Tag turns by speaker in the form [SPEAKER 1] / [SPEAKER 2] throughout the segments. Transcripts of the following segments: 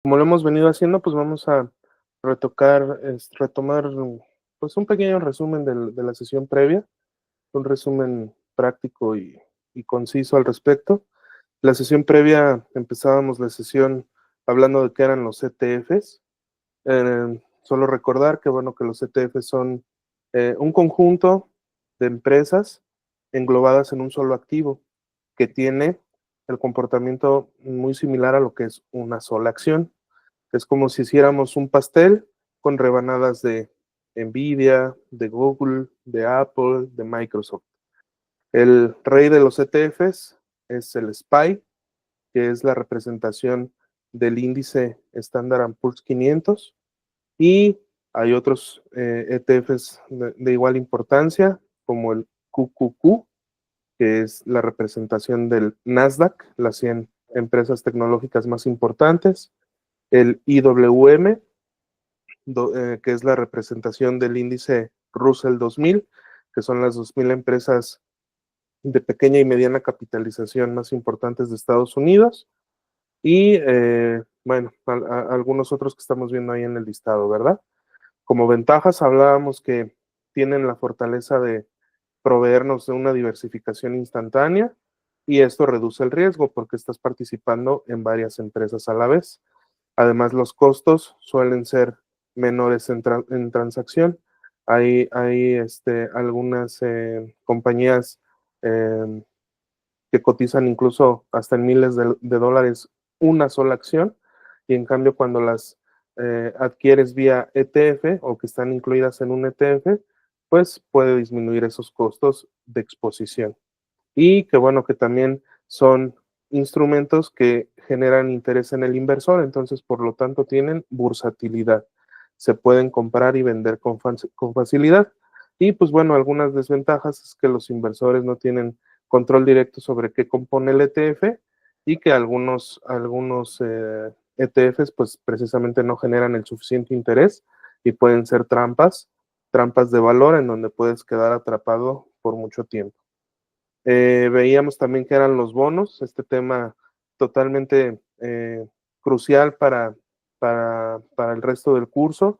[SPEAKER 1] Como lo hemos venido haciendo, pues vamos a retomar pues un pequeño resumen de la sesión previa, un resumen práctico y conciso al respecto. La sesión previa empezábamos la sesión hablando de qué eran los ETFs. Solo recordar que bueno, que los ETFs son un conjunto de empresas englobadas en un solo activo que tiene el comportamiento muy similar a lo que es una sola acción. Es como si hiciéramos un pastel con rebanadas de Nvidia, de Google, de Apple, de Microsoft. El rey de los ETFs es el SPY, que es la representación del índice Standard Poor's 500, y hay otros ETFs de igual importancia, como el QQQ, que es la representación del Nasdaq, las 100 empresas tecnológicas más importantes, el IWM, que es la representación del índice Russell 2000, que son las 2000 empresas de pequeña y mediana capitalización más importantes de Estados Unidos, y bueno, algunos otros que estamos viendo ahí en el listado, ¿verdad? Como ventajas hablábamos que tienen la fortaleza de proveernos de una diversificación instantánea, y esto reduce el riesgo porque estás participando en varias empresas a la vez. Además, los costos suelen ser menores en transacción. Hay algunas compañías eh, que cotizan incluso hasta en miles de dólares una sola acción, y en cambio cuando las adquieres vía ETF o que están incluidas en un ETF, pues puede disminuir esos costos de exposición. Y que bueno, que también son instrumentos que generan interés en el inversor, entonces por lo tanto tienen bursatilidad. Se pueden comprar y vender con facilidad. Y pues bueno, algunas desventajas es que los inversores no tienen control directo sobre qué compone el ETF, y que algunos ETFs pues precisamente no generan el suficiente interés y pueden ser trampas de valor en donde puedes quedar atrapado por mucho tiempo. Veíamos también que eran los bonos, este tema totalmente crucial para el resto del curso,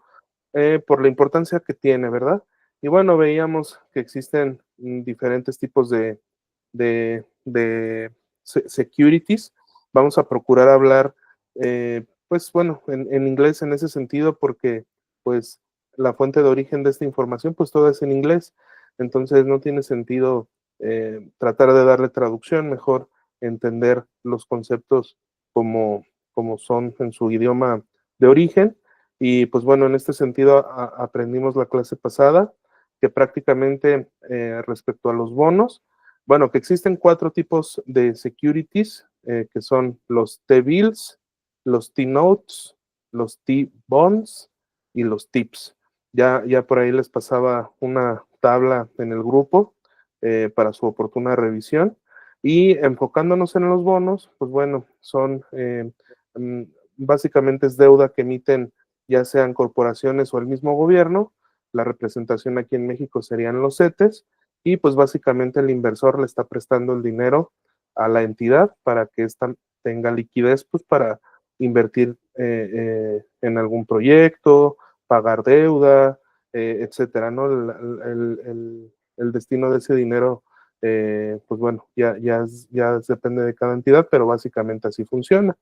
[SPEAKER 1] por la importancia que tiene, ¿verdad? Y bueno, veíamos que existen diferentes tipos de securities. Vamos a procurar hablar, pues bueno, en inglés en ese sentido, porque pues la fuente de origen de esta información, pues todo es en inglés, entonces no tiene sentido tratar de darle traducción, mejor entender los conceptos como, como son en su idioma de origen. Y pues bueno, en este sentido aprendimos la clase pasada que prácticamente respecto a los bonos, bueno, que existen 4 tipos de securities, que son los T-bills, los T-notes, los T-bonds y los TIPS. Ya por ahí les pasaba una tabla en el grupo para su oportuna revisión. Y enfocándonos en los bonos, pues bueno, son básicamente es deuda que emiten ya sean corporaciones o el mismo gobierno. La representación aquí en México serían los CETES, y pues básicamente el inversor le está prestando el dinero a la entidad para que ésta tenga liquidez pues para invertir en algún proyecto, pagar deuda, etcétera, ¿no? El destino de ese dinero, pues bueno, ya depende de cada entidad, pero básicamente así funciona.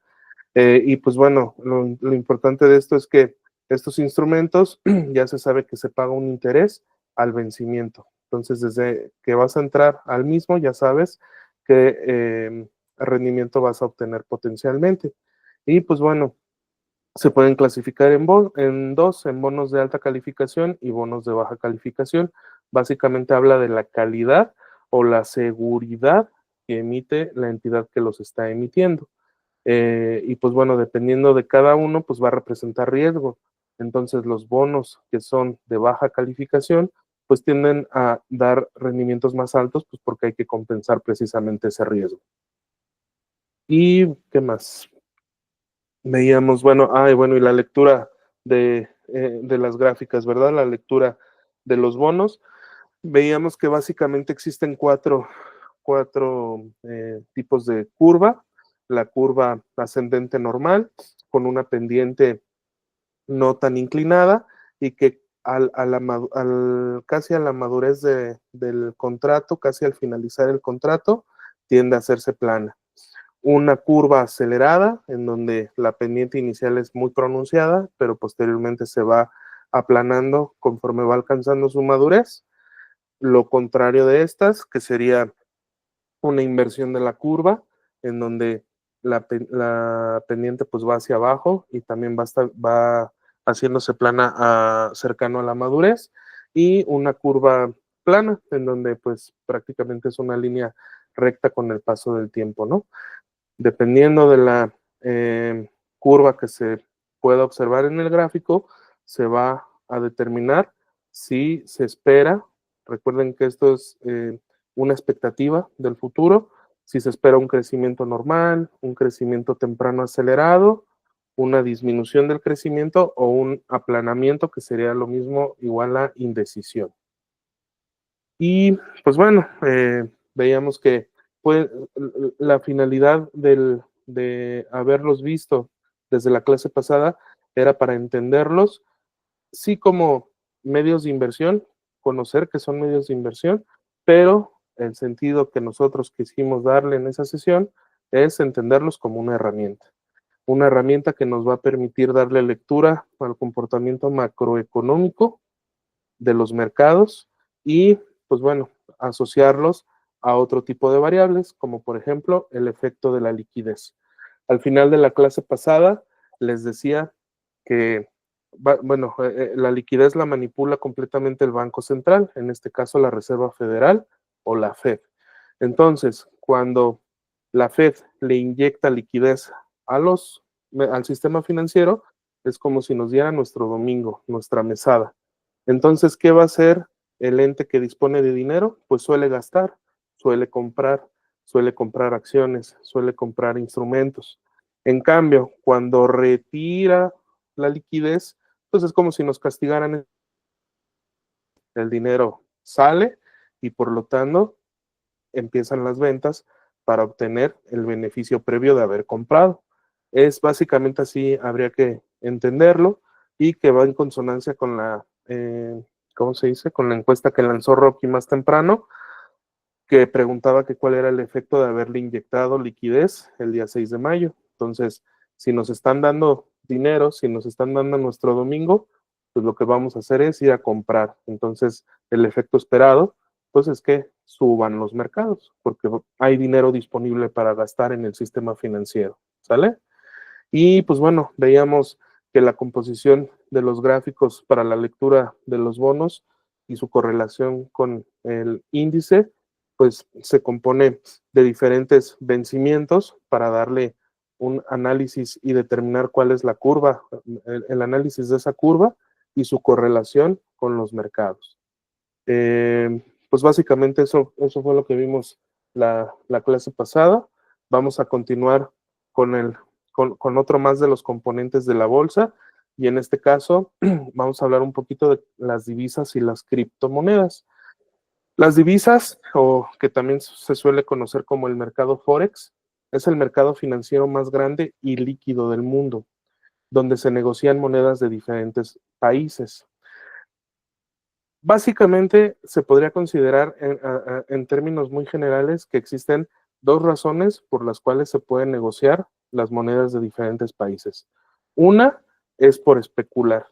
[SPEAKER 1] Y pues bueno, lo importante de esto es que estos instrumentos ya se sabe que se paga un interés al vencimiento. Entonces, desde que vas a entrar al mismo, ya sabes qué rendimiento vas a obtener potencialmente. Y pues bueno, se pueden clasificar en dos, en bonos de alta calificación y bonos de baja calificación. Básicamente habla de la calidad o la seguridad que emite la entidad que los está emitiendo. Y pues bueno, dependiendo de cada uno, pues va a representar riesgo. Entonces los bonos que son de baja calificación, pues tienden a dar rendimientos más altos, pues porque hay que compensar precisamente ese riesgo. ¿Y qué más? Veíamos, bueno, y la lectura de las gráficas, ¿verdad? La lectura de los bonos. Veíamos que básicamente existen cuatro tipos de curva: la curva ascendente normal, con una pendiente no tan inclinada y que casi a la madurez del contrato, casi al finalizar el contrato, tiende a hacerse plana. Una curva acelerada en donde la pendiente inicial es muy pronunciada, pero posteriormente se va aplanando conforme va alcanzando su madurez. Lo contrario de estas, que sería una inversión de la curva, en donde la pendiente pues va hacia abajo y también va haciéndose plana cercano a la madurez, y una curva plana, en donde pues prácticamente es una línea recta con el paso del tiempo, ¿no? Dependiendo de la curva que se pueda observar en el gráfico, se va a determinar si se espera, recuerden que esto es una expectativa del futuro, si se espera un crecimiento normal, un crecimiento temprano acelerado, una disminución del crecimiento o un aplanamiento, que sería lo mismo igual a indecisión. Y pues bueno, veíamos que pues, la finalidad de haberlos visto desde la clase pasada era para entenderlos, sí, como medios de inversión, conocer que son medios de inversión, pero el sentido que nosotros quisimos darle en esa sesión es entenderlos como una herramienta que nos va a permitir darle lectura al comportamiento macroeconómico de los mercados y, pues bueno, asociarlos a otro tipo de variables, como por ejemplo el efecto de la liquidez. Al final de la clase pasada les decía que, bueno, la liquidez la manipula completamente el Banco Central, en este caso la Reserva Federal o la Fed. Entonces, cuando la Fed le inyecta liquidez al sistema financiero, es como si nos diera nuestro domingo, nuestra mesada. Entonces, ¿qué va a hacer el ente que dispone de dinero? Pues suele gastar, suele comprar acciones, suele comprar instrumentos. En cambio, cuando retira la liquidez, pues es como si nos castigaran. El dinero sale y por lo tanto empiezan las ventas para obtener el beneficio previo de haber comprado. Es básicamente así, habría que entenderlo, y que va en consonancia con ¿cómo se dice? Con la encuesta que lanzó Rocky más temprano, que preguntaba que cuál era el efecto de haberle inyectado liquidez el día 6 de mayo. Entonces, si nos están dando dinero, si nos están dando nuestro domingo, pues lo que vamos a hacer es ir a comprar. Entonces, el efecto esperado, pues es que suban los mercados, porque hay dinero disponible para gastar en el sistema financiero, ¿sale? Y pues bueno, veíamos que la composición de los gráficos para la lectura de los bonos y su correlación con el índice, pues se compone de diferentes vencimientos para darle un análisis y determinar cuál es la curva, el análisis de esa curva y su correlación con los mercados. Pues básicamente eso fue lo que vimos la clase pasada. Vamos a continuar con otro más de los componentes de la bolsa, y en este caso vamos a hablar un poquito de las divisas y las criptomonedas. Las divisas, o que también se suele conocer como el mercado Forex, es el mercado financiero más grande y líquido del mundo, donde se negocian monedas de diferentes países. Básicamente se podría considerar en términos muy generales que existen dos razones por las cuales se pueden negociar las monedas de diferentes países. Una es por especular,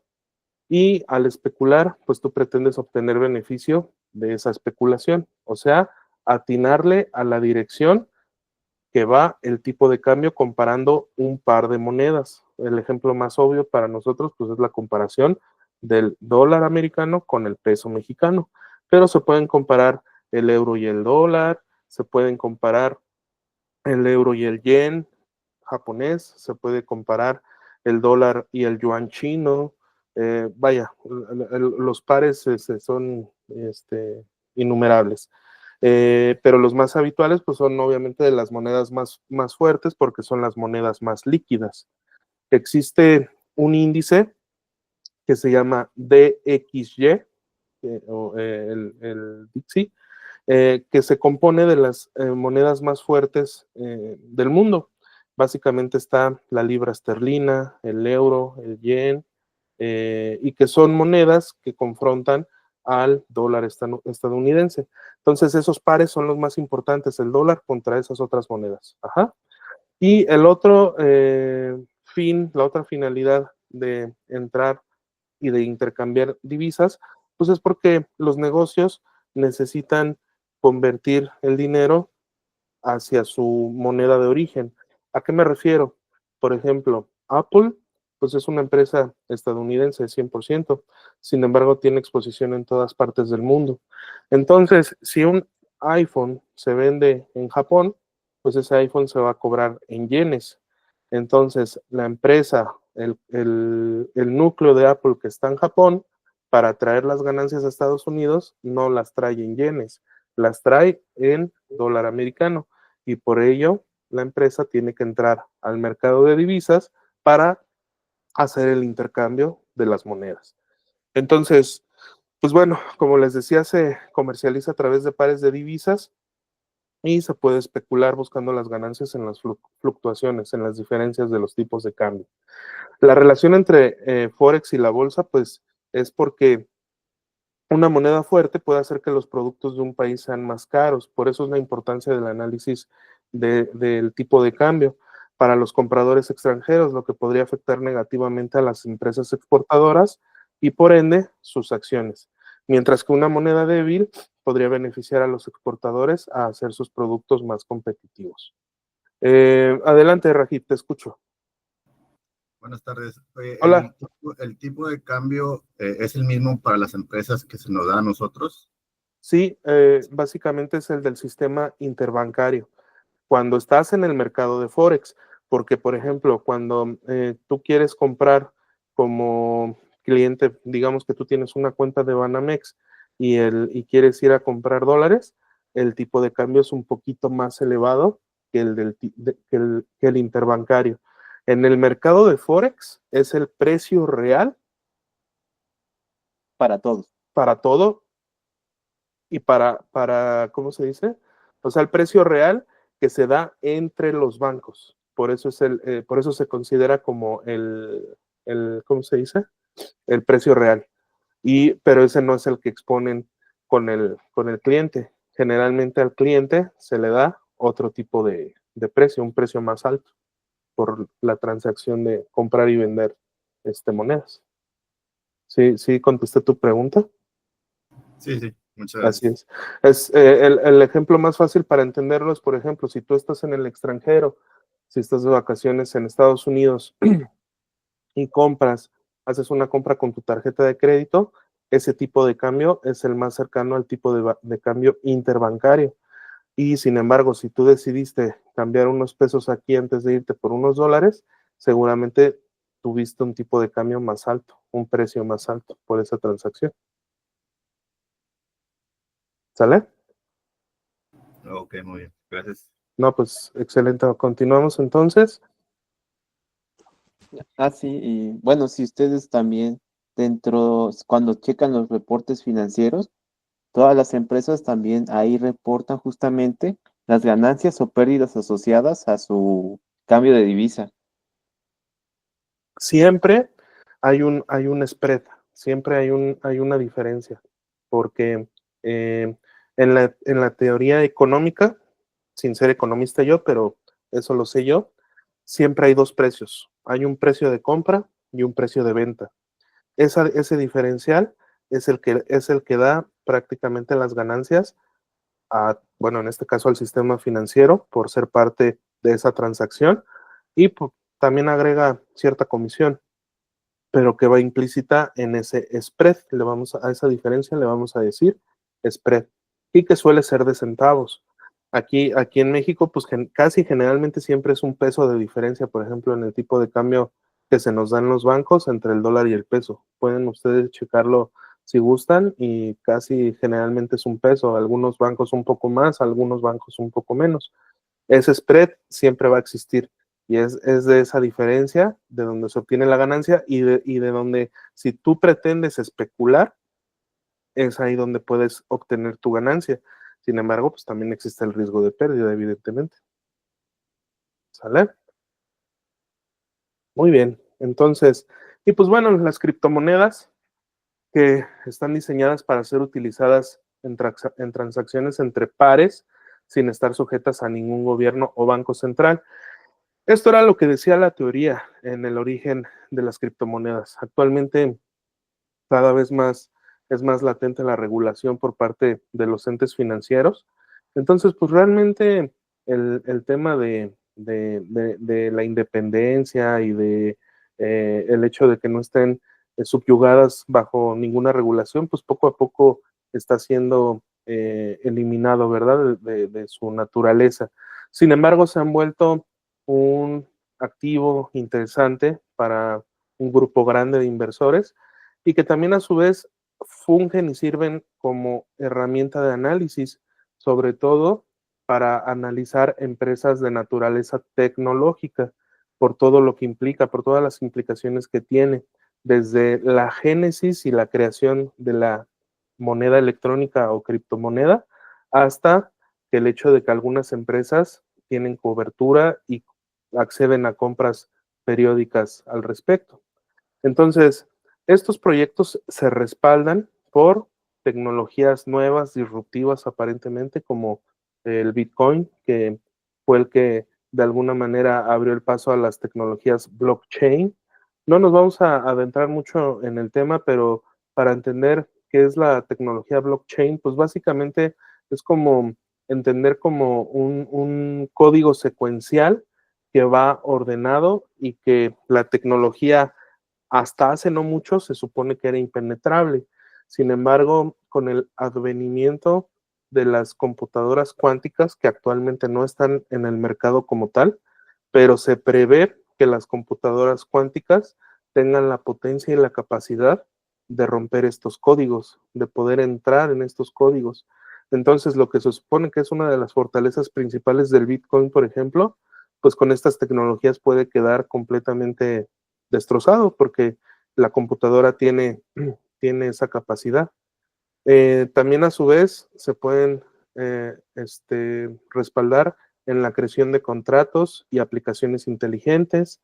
[SPEAKER 1] y al especular, pues tú pretendes obtener beneficio de esa especulación, o sea, atinarle a la dirección que va el tipo de cambio comparando un par de monedas. El ejemplo más obvio para nosotros pues es la comparación del dólar americano con el peso mexicano, pero se pueden comparar el euro y el dólar, se pueden comparar el euro y el yen japonés, se puede comparar el dólar y el yuan chino. Vaya, los pares son innumerables. Pero los más habituales pues son obviamente de las monedas más fuertes, porque son las monedas más líquidas. Existe un índice que se llama DXY, el DXY, que se compone de las monedas más fuertes del mundo. básicamente está la libra esterlina, el euro, el yen, y que son monedas que confrontan al dólar estadounidense. Entonces, esos pares son los más importantes, el dólar contra esas otras monedas. Ajá. Y el otro la otra finalidad de entrar y de intercambiar divisas, pues es porque los negocios necesitan convertir el dinero hacia su moneda de origen. ¿A qué me refiero? Por ejemplo, Apple, pues es una empresa estadounidense 100%, sin embargo tiene exposición en todas partes del mundo. Entonces, si un iPhone se vende en Japón, pues ese iPhone se va a cobrar en yenes. Entonces, la empresa, el núcleo de Apple que está en Japón, para traer las ganancias a Estados Unidos, no las trae en yenes, las trae en dólar americano y por ello la empresa tiene que entrar al mercado de divisas para hacer el intercambio de las monedas. Entonces, pues bueno, como les decía, se comercializa a través de pares de divisas y se puede especular buscando las ganancias en las fluctuaciones, en las diferencias de los tipos de cambio. La relación entre Forex y la bolsa, pues es porque una moneda fuerte puede hacer que los productos de un país sean más caros. Por eso es la importancia del análisis del tipo de cambio para los compradores extranjeros, lo que podría afectar negativamente a las empresas exportadoras y por ende sus acciones. Mientras que una moneda débil podría beneficiar a los exportadores a hacer sus productos más competitivos. Adelante, Rajit, te escucho.
[SPEAKER 2] Buenas tardes.
[SPEAKER 1] Hola.
[SPEAKER 2] El tipo de cambio es el mismo para las empresas que se nos da a nosotros.
[SPEAKER 1] Sí, básicamente es el del sistema interbancario. Cuando estás en el mercado de Forex, porque por ejemplo, cuando tú quieres comprar como cliente, digamos que tú tienes una cuenta de Banamex y quieres ir a comprar dólares, el tipo de cambio es un poquito más elevado que que el interbancario. En el mercado de Forex es el precio real
[SPEAKER 3] Para todos.
[SPEAKER 1] para todo y ¿cómo se dice? O sea, el precio real que se da entre los bancos. Por eso por eso se considera como ¿cómo se dice? El precio real. Pero ese no es el que exponen con el cliente. Generalmente al cliente se le da otro tipo de precio, un precio más alto por la transacción de comprar y vender monedas. ¿Sí, sí contesté tu pregunta?
[SPEAKER 2] Sí, sí, muchas
[SPEAKER 1] Así
[SPEAKER 2] gracias.
[SPEAKER 1] el ejemplo más fácil para entenderlo es, por ejemplo, si tú estás en el extranjero, si estás de vacaciones en Estados Unidos y haces una compra con tu tarjeta de crédito, ese tipo de cambio es el más cercano al tipo de cambio interbancario. Y sin embargo, si tú decidiste cambiar unos pesos aquí antes de irte por unos dólares, seguramente tuviste un tipo de cambio más alto, un precio más alto por esa transacción. ¿Sale?
[SPEAKER 2] Ok, muy bien. Gracias.
[SPEAKER 1] No, pues excelente. Continuamos entonces.
[SPEAKER 3] Ah, sí, y bueno, si ustedes también cuando checan los reportes financieros, todas las empresas también ahí reportan justamente las ganancias o pérdidas asociadas a su cambio de divisa.
[SPEAKER 1] Siempre hay un spread, siempre hay una diferencia, porque en la teoría económica, sin ser economista yo, pero eso lo sé yo, siempre hay dos precios. Hay un precio de compra y un precio de venta. Ese diferencial es el que da prácticamente las ganancias bueno, en este caso al sistema financiero por ser parte de esa transacción y también agrega cierta comisión, pero que va implícita en ese spread. A esa diferencia le vamos a decir spread y que suele ser de centavos. Aquí en México, pues casi generalmente siempre es un peso de diferencia, por ejemplo, en el tipo de cambio que se nos dan los bancos entre el dólar y el peso. Pueden ustedes checarlo si gustan y casi generalmente es un peso, algunos bancos un poco más, algunos bancos un poco menos. Ese spread siempre va a existir y es de esa diferencia de donde se obtiene la ganancia y de donde si tú pretendes especular, es ahí donde puedes obtener tu ganancia. Sin embargo, pues también existe el riesgo de pérdida, evidentemente. ¿Sale? Muy bien. Entonces, y pues bueno, las criptomonedas que están diseñadas para ser utilizadas en transacciones entre pares sin estar sujetas a ningún gobierno o banco central. Esto era lo que decía la teoría en el origen de las criptomonedas. Actualmente cada vez más es más latente la regulación por parte de los entes financieros. Entonces, pues realmente el tema de la independencia y de el hecho de que no estén subyugadas bajo ninguna regulación, pues poco a poco está siendo eliminado, ¿verdad? De su naturaleza. Sin embargo, se han vuelto un activo interesante para un grupo grande de inversores y que también a su vez fungen y sirven como herramienta de análisis, sobre todo para analizar empresas de naturaleza tecnológica, por todo lo que implica, por todas las implicaciones que tiene, desde la génesis y la creación de la moneda electrónica o criptomoneda, hasta el hecho de que algunas empresas tienen cobertura y acceden a compras periódicas al respecto. Entonces, estos proyectos se respaldan por tecnologías nuevas, disruptivas aparentemente, como el Bitcoin, que fue el que de alguna manera abrió el paso a las tecnologías blockchain. No nos vamos a adentrar mucho en el tema, pero para entender qué es la tecnología blockchain, pues básicamente es como entender como un código secuencial que va ordenado y que la tecnología hasta hace no mucho se supone que era impenetrable. Sin embargo, con el advenimiento de las computadoras cuánticas, que actualmente no están en el mercado como tal, pero se prevé que las computadoras cuánticas tengan la potencia y la capacidad de romper estos códigos, de poder entrar en estos códigos. Entonces, lo que se supone que es una de las fortalezas principales del Bitcoin, por ejemplo, pues con estas tecnologías puede quedar completamente destrozado porque la computadora tiene esa capacidad. También a su vez se pueden respaldar en la creación de contratos y aplicaciones inteligentes,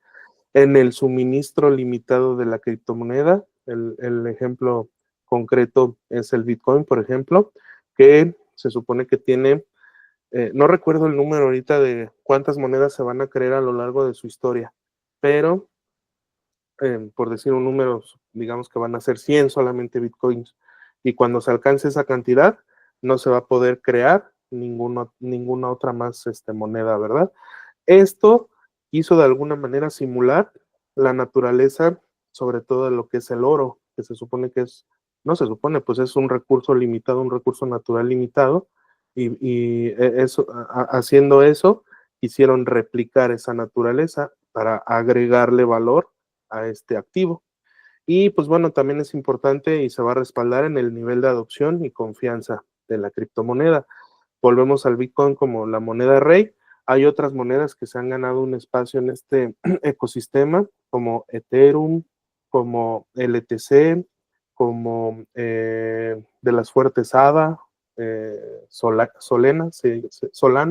[SPEAKER 1] en el suministro limitado de la criptomoneda. El ejemplo concreto es el Bitcoin, por ejemplo, que se supone que tiene, no recuerdo el número ahorita de cuántas monedas se van a crear a lo largo de su historia, pero por decir un número, digamos que van a ser 100 solamente bitcoins, y cuando se alcance esa cantidad, no se va a poder crear ninguna otra más moneda, ¿verdad? Esto hizo de alguna manera simular la naturaleza, sobre todo de lo que es el oro, que se supone que es, no se supone, pues es un recurso limitado, un recurso natural limitado, y eso, haciendo eso, quisieron replicar esa naturaleza para agregarle valor a este activo. Y pues bueno, también es importante y se va a respaldar en el nivel de adopción y confianza de la criptomoneda. Volvemos al Bitcoin como la moneda rey. Hay otras monedas que se han ganado un espacio en este ecosistema, como Ethereum, como LTC, como de las fuertes ADA, Solana,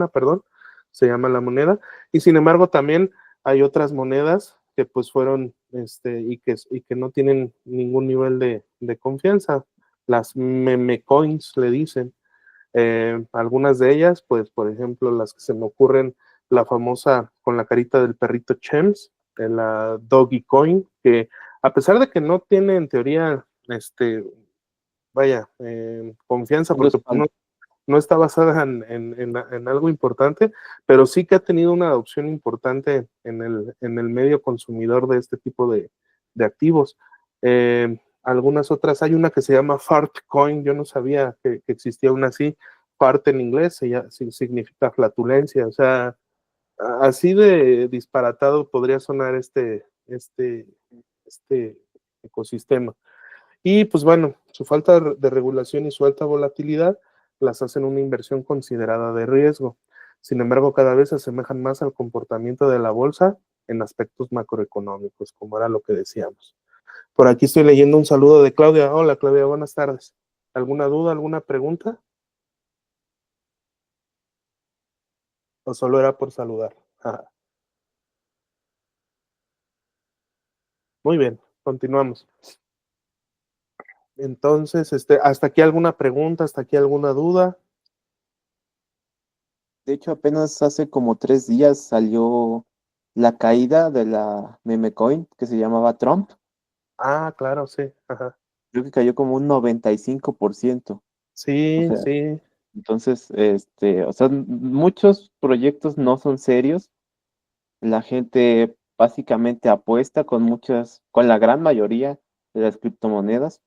[SPEAKER 1] perdón, se llama la moneda. Y sin embargo, también hay otras monedas que pues fueron y que no tienen ningún nivel de confianza. Las meme coins le dicen. Algunas de ellas, pues por ejemplo, las que se me ocurren, la famosa con la carita del perrito Chems, la Doggy Coin, que a pesar de que no tiene en teoría, vaya, confianza, porque no está basada en algo importante, pero sí que ha tenido una adopción importante en el medio consumidor de este tipo de activos. Algunas otras, hay una que se llama Fartcoin, yo no sabía que existía una así. Fart en inglés significa flatulencia, o sea, así de disparatado podría sonar este ecosistema. Y pues bueno, su falta de regulación y su alta volatilidad las hacen una inversión considerada de riesgo. Sin embargo, cada vez se asemejan más al comportamiento de la bolsa en aspectos macroeconómicos, como era lo que decíamos. Por aquí estoy leyendo un saludo de Claudia. Hola Claudia, buenas tardes. ¿Alguna duda, alguna pregunta? ¿O solo era por saludar? Muy bien, continuamos. Entonces, ¿hasta aquí alguna pregunta? ¿Hasta aquí alguna duda?
[SPEAKER 3] De hecho, apenas hace como 3 días salió la caída de la meme coin que se llamaba Trump.
[SPEAKER 1] Ah, claro, sí. Ajá.
[SPEAKER 3] Creo que cayó como un 95%. O
[SPEAKER 1] Sí,
[SPEAKER 3] sea,
[SPEAKER 1] sí.
[SPEAKER 3] entonces, o sea, muchos proyectos no son serios. La gente básicamente apuesta con la gran mayoría de las criptomonedas.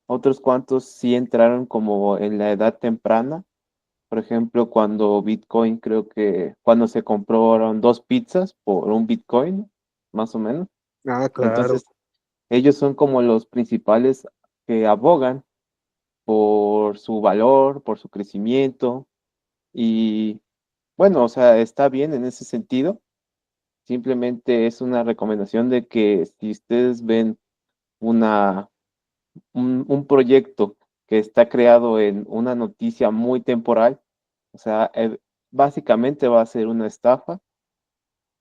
[SPEAKER 3] Otros cuantos sí entraron como en la edad temprana. Por ejemplo, cuando Bitcoin, creo que cuando se compraron 2 pizzas por un Bitcoin, más o menos.
[SPEAKER 1] Ah, claro.
[SPEAKER 3] Entonces, ellos son como los principales que abogan por su valor, por su crecimiento. Y bueno, o sea, está bien en ese sentido. Simplemente es una recomendación de que si ustedes ven una, un proyecto que está creado en una noticia muy temporal, o sea, básicamente va a ser una estafa.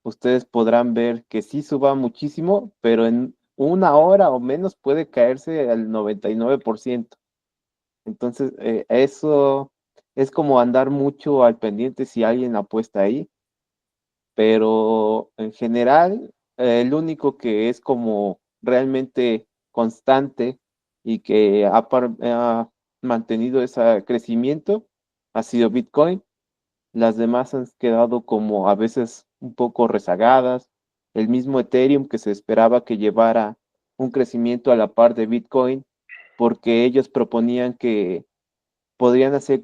[SPEAKER 3] Ustedes podrán ver que sí suba muchísimo, pero en una hora o menos puede caerse al 99%. Entonces, eso es como andar mucho al pendiente si alguien apuesta ahí, pero en general, el único que es como realmente constante y que ha mantenido ese crecimiento ha sido Bitcoin. Las demás han quedado como a veces un poco rezagadas. El mismo Ethereum que se esperaba que llevara un crecimiento a la par de Bitcoin, porque ellos proponían que podrían hacer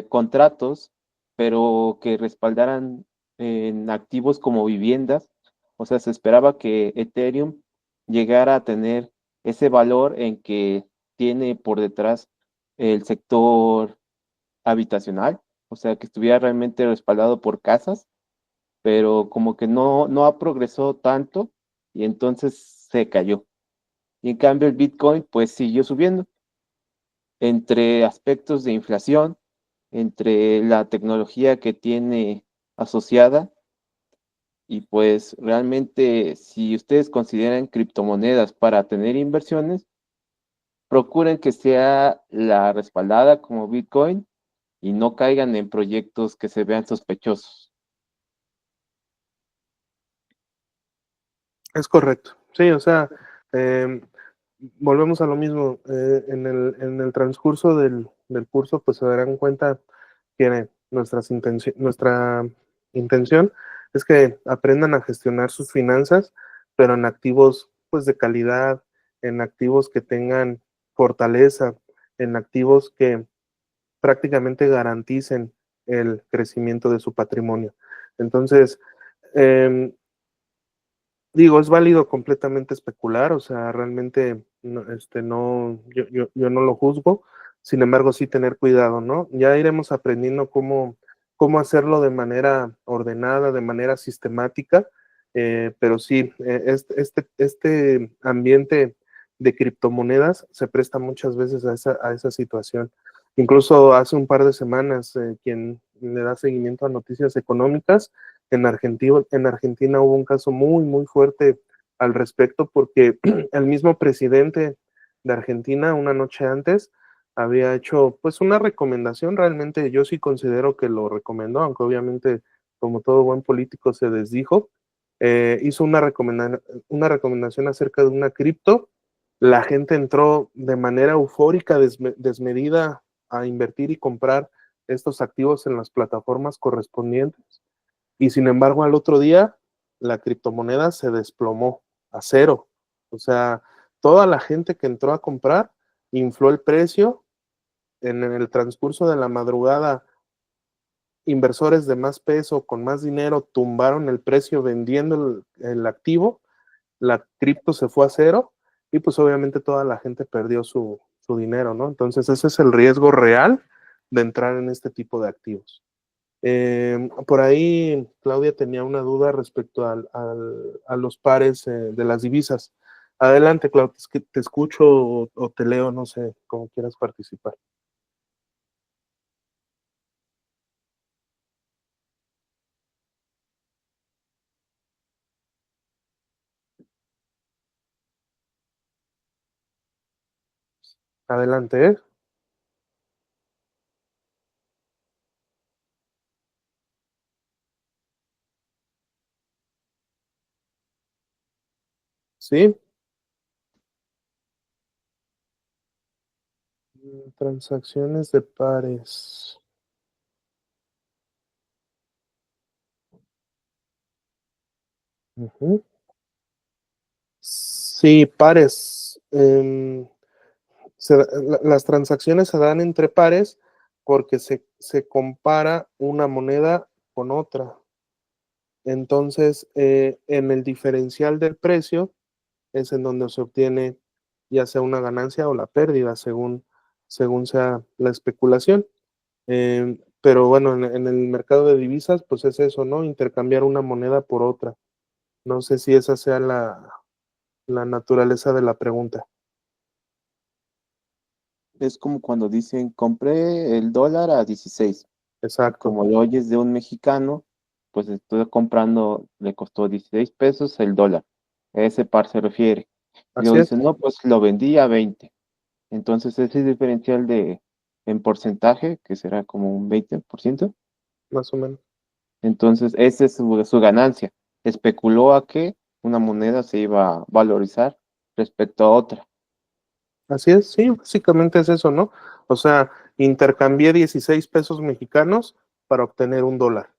[SPEAKER 3] contratos, pero que respaldaran en activos como viviendas. O sea, se esperaba que Ethereum llegara a tener ese valor en que tiene por detrás el sector habitacional, o sea, que estuviera realmente respaldado por casas, pero como que no ha progresado tanto y entonces se cayó. Y en cambio el Bitcoin pues siguió subiendo entre aspectos de inflación, entre la tecnología que tiene asociada y pues realmente si ustedes consideran criptomonedas para tener inversiones, procuren que sea la respaldada como Bitcoin y no caigan en proyectos que se vean sospechosos.
[SPEAKER 1] Es correcto. Sí, o sea, em, volvemos a lo mismo. En el transcurso del curso, pues se darán cuenta que nuestra intención es que aprendan a gestionar sus finanzas, pero en activos pues de calidad, en activos que tengan fortaleza, en activos que prácticamente garanticen el crecimiento de su patrimonio. Entonces, em, digo, es válido completamente especular, o sea, realmente no, yo no lo juzgo, sin embargo, sí tener cuidado, ¿no? Ya iremos aprendiendo cómo hacerlo de manera ordenada, de manera sistemática, pero sí, este ambiente de criptomonedas se presta muchas veces a esa situación. Incluso hace un par de semanas, quien le da seguimiento a noticias económicas, en Argentina hubo un caso muy, muy fuerte al respecto porque el mismo presidente de Argentina una noche antes había hecho pues una recomendación, realmente yo sí considero que lo recomendó, aunque obviamente como todo buen político se desdijo, hizo una recomendación acerca de una cripto, la gente entró de manera eufórica, desmedida a invertir y comprar estos activos en las plataformas correspondientes y sin embargo, al otro día, la criptomoneda se desplomó a cero. O sea, toda la gente que entró a comprar infló el precio. En el transcurso de la madrugada, inversores de más peso, con más dinero, tumbaron el precio vendiendo el activo. La cripto se fue a cero y pues obviamente toda la gente perdió su dinero, ¿no? Entonces ese es el riesgo real de entrar en este tipo de activos. Por ahí Claudia tenía una duda respecto a los pares de las divisas. Adelante, Claudia, es que te escucho o te leo, no sé, cómo quieras participar. Adelante, ¿eh? Sí. Transacciones de pares. Ujú. Sí, pares. Las transacciones se dan entre pares porque se compara una moneda con otra. Entonces, en el diferencial del precio es en donde se obtiene ya sea una ganancia o la pérdida, según sea la especulación. Pero bueno, en el mercado de divisas, pues es eso, ¿no? Intercambiar una moneda por otra. No sé si esa sea la naturaleza de la pregunta.
[SPEAKER 3] Es como cuando dicen, compré el dólar a 16. Y
[SPEAKER 1] Exacto.
[SPEAKER 3] como lo oyes de un mexicano, pues estoy comprando, le costó 16 pesos el dólar. A ese par se refiere. Y luego
[SPEAKER 1] Así es,
[SPEAKER 3] dicen, no, pues lo vendí a 20. Entonces ese diferencial en porcentaje, que será como un 20%.
[SPEAKER 1] más o menos.
[SPEAKER 3] Entonces esa es su ganancia. Especuló a que una moneda se iba a valorizar respecto a otra.
[SPEAKER 1] Así es, sí, básicamente es eso, ¿no? O sea, intercambié 16 pesos mexicanos para obtener un dólar.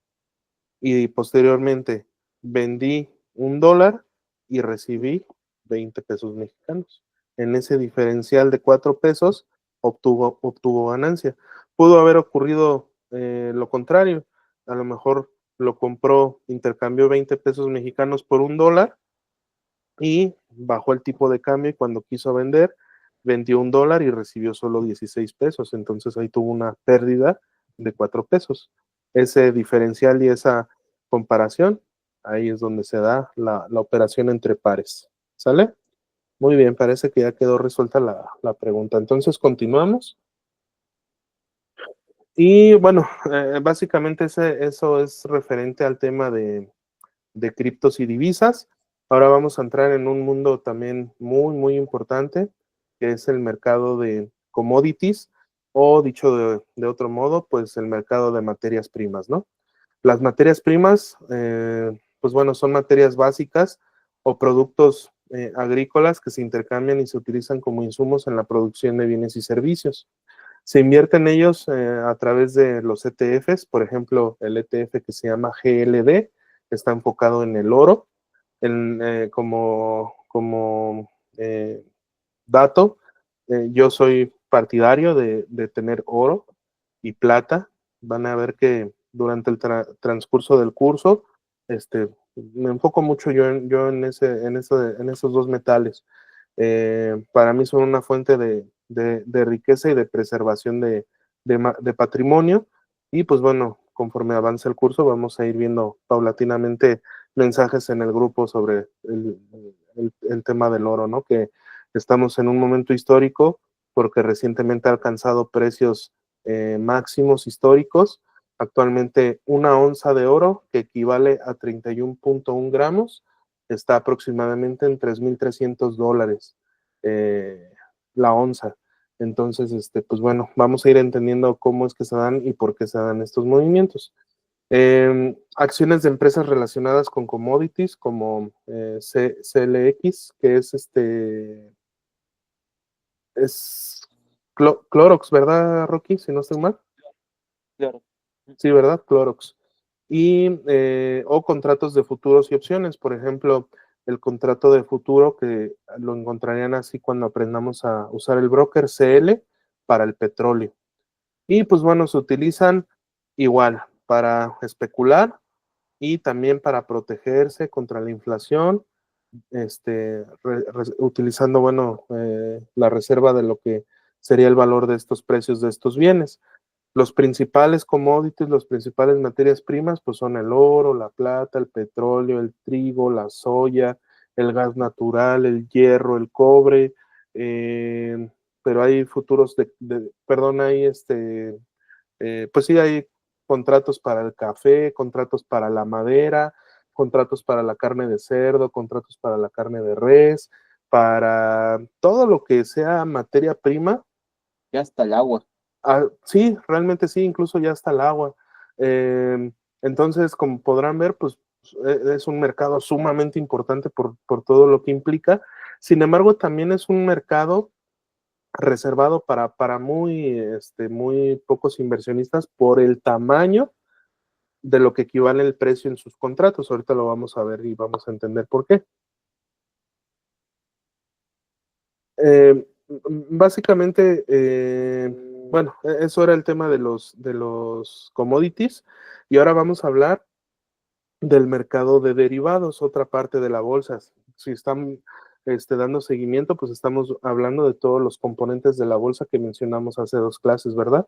[SPEAKER 1] Y posteriormente vendí un dólar y recibí 20 pesos mexicanos. En ese diferencial de 4 pesos obtuvo ganancia. Pudo haber ocurrido lo contrario. A lo mejor lo compró, intercambió 20 pesos mexicanos por un dólar y bajó el tipo de cambio y cuando quiso vender, vendió un dólar y recibió solo 16 pesos. Entonces ahí tuvo una pérdida de 4 pesos. Ese diferencial y esa comparación, ahí es donde se da la operación entre pares. ¿Sale? Muy bien, parece que ya quedó resuelta la pregunta. Entonces continuamos. Y bueno, básicamente eso es referente al tema de criptos y divisas. Ahora vamos a entrar en un mundo también muy, muy importante, que es el mercado de commodities, o dicho de otro modo, pues el mercado de materias primas, ¿no? Las materias primas, pues bueno, son materias básicas o productos agrícolas que se intercambian y se utilizan como insumos en la producción de bienes y servicios. Se invierte en ellos a través de los ETFs, por ejemplo, el ETF que se llama GLD, que está enfocado en el oro. Como dato, yo soy partidario de tener oro y plata. Van a ver que durante el transcurso del curso, me enfoco mucho yo en esos dos metales. Para mí son una fuente de riqueza y de preservación de patrimonio. Y pues bueno, conforme avance el curso, vamos a ir viendo paulatinamente mensajes en el grupo sobre el tema del oro, ¿no? Que estamos en un momento histórico porque recientemente ha alcanzado precios máximos históricos. Actualmente una onza de oro, que equivale a 31.1 gramos, está aproximadamente en $3,300 la onza. Entonces, pues bueno, vamos a ir entendiendo cómo es que se dan y por qué se dan estos movimientos. Acciones de empresas relacionadas con commodities como CLX, que es Clorox, ¿verdad, Rocky? Si no estoy mal.
[SPEAKER 3] Claro.
[SPEAKER 1] Sí, ¿verdad? Clorox. Y, o contratos de futuros y opciones. Por ejemplo, el contrato de futuro que lo encontrarían así cuando aprendamos a usar el broker CL para el petróleo. Y pues bueno, se utilizan igual para especular y también para protegerse contra la inflación, utilizando, bueno, la reserva de lo que sería el valor de estos precios de estos bienes. Los principales commodities, las principales materias primas, pues son el oro, la plata, el petróleo, el trigo, la soya, el gas natural, el hierro, el cobre, pero hay futuros perdón, pues sí, hay contratos para el café, contratos para la madera, contratos para la carne de cerdo, contratos para la carne de res, para todo lo que sea materia prima,
[SPEAKER 3] ya hasta el agua.
[SPEAKER 1] Sí, realmente sí, incluso ya hasta el agua. Entonces, como podrán ver, pues es un mercado sumamente importante por todo lo que implica. Sin embargo, también es un mercado reservado para muy pocos inversionistas por el tamaño de lo que equivale el precio en sus contratos. Ahorita lo vamos a ver y vamos a entender por qué. Básicamente, bueno, eso era el tema de los commodities y ahora vamos a hablar del mercado de derivados, otra parte de la bolsa. Si están dando seguimiento, pues estamos hablando de todos los componentes de la bolsa que mencionamos hace 2 clases, ¿verdad?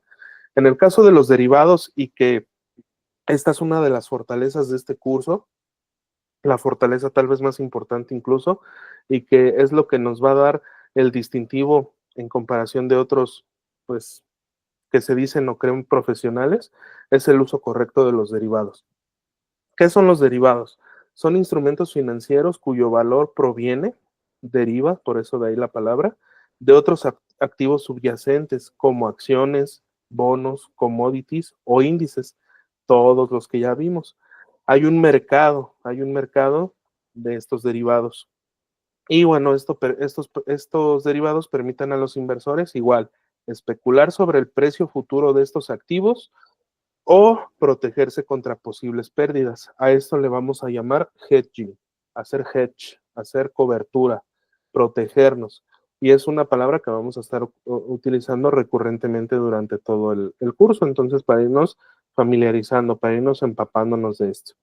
[SPEAKER 1] En el caso de los derivados, y que esta es una de las fortalezas de este curso, la fortaleza tal vez más importante incluso, y que es lo que nos va a dar el distintivo en comparación de otros, pues, que se dicen o creen profesionales, es el uso correcto de los derivados. ¿Qué son los derivados? Son instrumentos financieros cuyo valor proviene, deriva, por eso de ahí la palabra, de otros activos subyacentes como acciones, bonos, commodities o índices, todos los que ya vimos. Hay un mercado de estos derivados. Y bueno, estos derivados permiten a los inversores igual especular sobre el precio futuro de estos activos o protegerse contra posibles pérdidas. A esto le vamos a llamar hedging, hacer hedge, hacer cobertura, protegernos. Y es una palabra que vamos a estar utilizando recurrentemente durante todo el curso, entonces para irnos familiarizando, para irnos empapándonos de esto.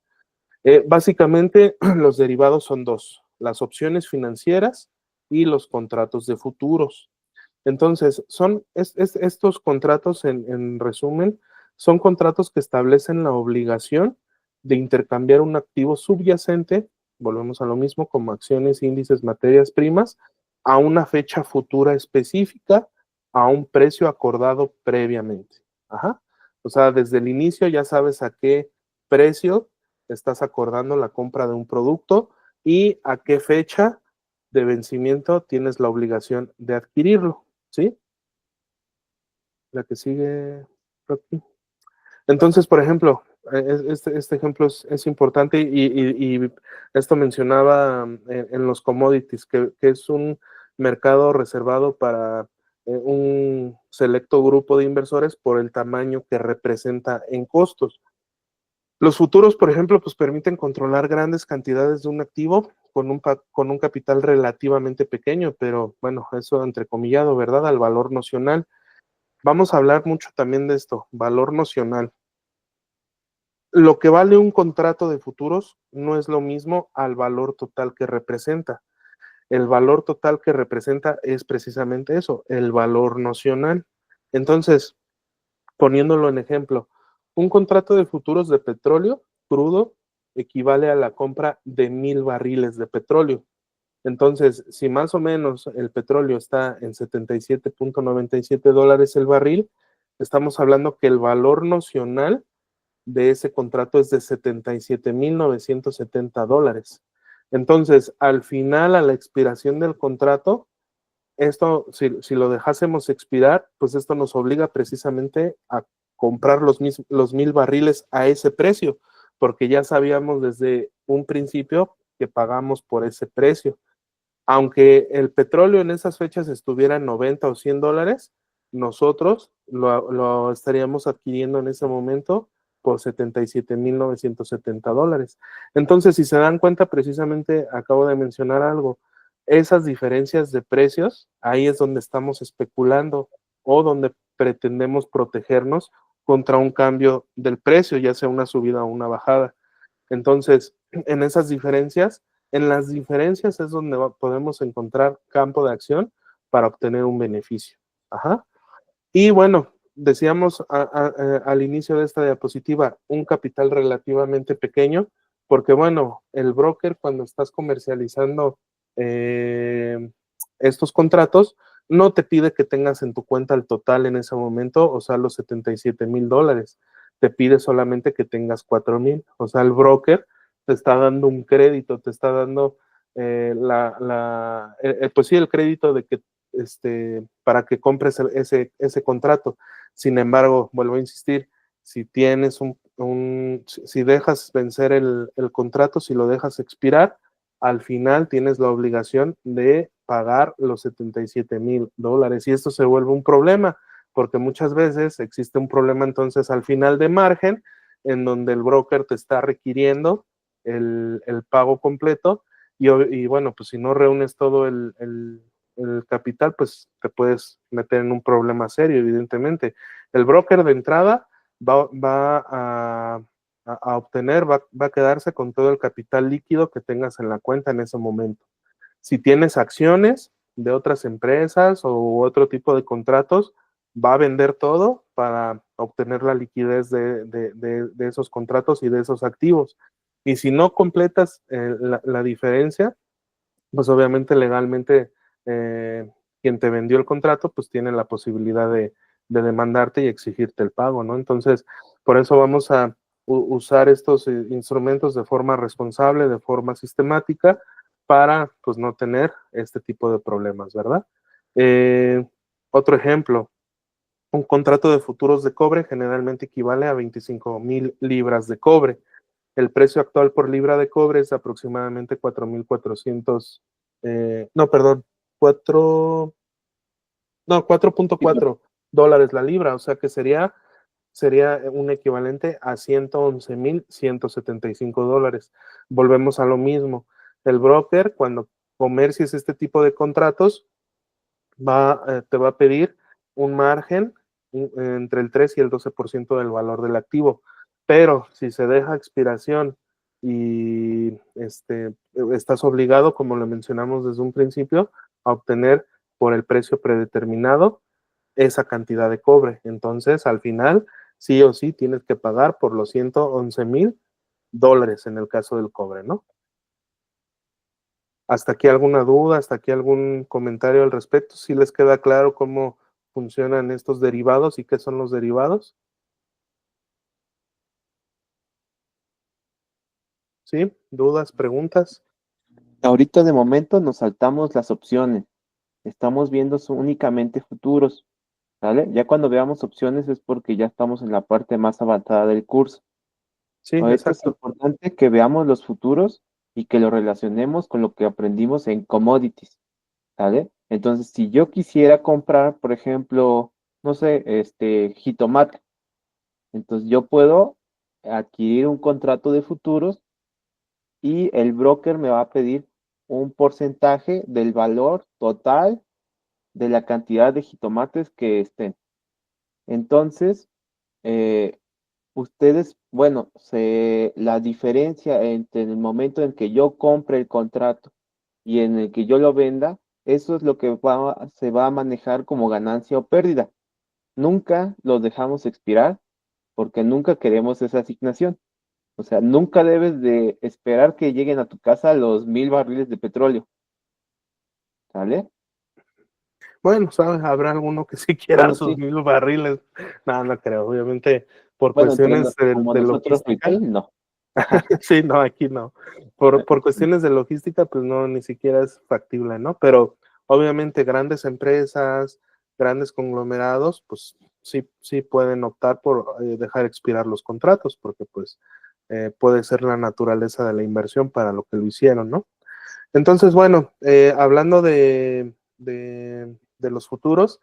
[SPEAKER 1] Básicamente los derivados son 2, las opciones financieras y los contratos de futuros. Entonces, estos contratos, en resumen, son contratos que establecen la obligación de intercambiar un activo subyacente, volvemos a lo mismo, como acciones, índices, materias primas, a una fecha futura específica, a un precio acordado previamente. Ajá. O sea, desde el inicio ya sabes a qué precio estás acordando la compra de un producto y a qué fecha de vencimiento tienes la obligación de adquirirlo. ¿Sí? La que sigue, Rocky. Entonces, por ejemplo, este ejemplo es importante y esto mencionaba en los commodities, que es un mercado reservado para un selecto grupo de inversores por el tamaño que representa en costos. Los futuros, por ejemplo, pues permiten controlar grandes cantidades de un activo con un capital relativamente pequeño, pero bueno, eso entrecomillado, ¿verdad? Al valor nocional. Vamos a hablar mucho también de esto, valor nocional. Lo que vale un contrato de futuros no es lo mismo al valor total que representa. El valor total que representa es precisamente eso, el valor nocional. Entonces, poniéndolo en ejemplo, un contrato de futuros de petróleo crudo equivale a la compra de 1,000 barriles de petróleo. Entonces, si más o menos el petróleo está en $77.97 el barril, estamos hablando que el valor nocional de ese contrato es de $77,970. Entonces, al final, a la expiración del contrato, esto, si lo dejásemos expirar, pues esto nos obliga precisamente a comprar los 1,000 barriles a ese precio, porque ya sabíamos desde un principio que pagamos por ese precio. Aunque el petróleo en esas fechas estuviera en 90 o $100, nosotros lo estaríamos adquiriendo en ese momento por $77,970. Entonces, si se dan cuenta, precisamente acabo de mencionar algo, esas diferencias de precios, ahí es donde estamos especulando o donde pretendemos protegernos contra un cambio del precio, ya sea una subida o una bajada. Entonces, en las diferencias es donde podemos encontrar campo de acción para obtener un beneficio. Ajá. Y bueno, decíamos al inicio de esta diapositiva, un capital relativamente pequeño, porque bueno, el broker cuando estás comercializando estos contratos, no te pide que tengas en tu cuenta el total en ese momento, o sea, los $77,000. Te pide solamente que tengas 4,000. O sea, el broker te está dando un crédito, te está dando pues sí, el crédito de que para que compres ese contrato. Sin embargo, vuelvo a insistir, si tienes si dejas vencer el contrato, si lo dejas expirar, al final tienes la obligación de pagar los $77,000 y esto se vuelve un problema porque muchas veces existe un problema entonces al final de margen en donde el broker te está requiriendo el pago completo y bueno, pues si no reúnes todo el capital, pues te puedes meter en un problema serio, evidentemente. El broker de entrada va a obtener, va a quedarse con todo el capital líquido que tengas en la cuenta en ese momento. Si tienes acciones de otras empresas o otro tipo de contratos, va a vender todo para obtener la liquidez de esos contratos y de esos activos. Y si no completas la diferencia, pues obviamente legalmente quien te vendió el contrato, pues tiene la posibilidad de demandarte y exigirte el pago, ¿no? Entonces, por eso vamos a usar estos instrumentos de forma responsable, de forma sistemática, para pues no tener este tipo de problemas, ¿verdad? Otro ejemplo, un contrato de futuros de cobre generalmente equivale a 25,000 libras de cobre. El precio actual por libra de cobre es aproximadamente 4,400, no, perdón, 4.4 dólares la libra, o sea que sería un equivalente a 111,175 dólares. Volvemos a lo mismo. El broker, cuando comercies este tipo de contratos, te va a pedir un margen entre el 3 y el 12% del valor del activo. Pero si se deja expiración y estás obligado, como lo mencionamos desde un principio, a obtener por el precio predeterminado esa cantidad de cobre. Entonces, al final, sí o sí tienes que pagar por los 111,000 dólares en el caso del cobre, ¿no? ¿Hasta aquí alguna duda? ¿Hasta aquí algún comentario al respecto? ¿Sí les queda claro cómo funcionan estos derivados y qué son los derivados? ¿Sí? ¿Dudas? ¿Preguntas?
[SPEAKER 3] Ahorita de momento nos saltamos las opciones. Estamos viendo únicamente futuros, ¿vale? Ya cuando veamos opciones es porque ya estamos en la parte más avanzada del curso.
[SPEAKER 1] Sí,
[SPEAKER 3] Ahorita es
[SPEAKER 1] exacto.
[SPEAKER 3] importante que veamos los futuros y que lo relacionemos con lo que aprendimos en commodities, ¿vale? Entonces, si yo quisiera comprar, por ejemplo, no sé, jitomate, entonces yo puedo adquirir un contrato de futuros y el broker me va a pedir un porcentaje del valor total de la cantidad de jitomates que estén. Entonces, eh, ustedes, bueno, la diferencia entre el momento en que yo compre el contrato y en el que yo lo venda, eso es lo que se va a manejar como ganancia o pérdida. Nunca los dejamos expirar porque nunca queremos esa asignación. O sea, nunca debes de esperar que lleguen a tu casa los 1,000 barriles de petróleo, ¿sale?
[SPEAKER 1] Bueno, ¿sabes? Habrá alguno que sí quiera
[SPEAKER 3] Bueno,
[SPEAKER 1] sus
[SPEAKER 3] sí.
[SPEAKER 1] 1,000 barriles. No, no creo. Obviamente, por
[SPEAKER 3] Bueno,
[SPEAKER 1] cuestiones
[SPEAKER 3] como
[SPEAKER 1] de
[SPEAKER 3] nosotros
[SPEAKER 1] logística.
[SPEAKER 3] retail, no. Ajá.
[SPEAKER 1] Sí, no, aquí no. Por cuestiones de logística, pues no, ni siquiera es factible, ¿no? Pero obviamente grandes empresas, grandes conglomerados, pues sí pueden optar por dejar expirar los contratos, porque pues puede ser la naturaleza de la inversión para lo que lo hicieron, ¿no? Entonces, bueno, hablando de los futuros,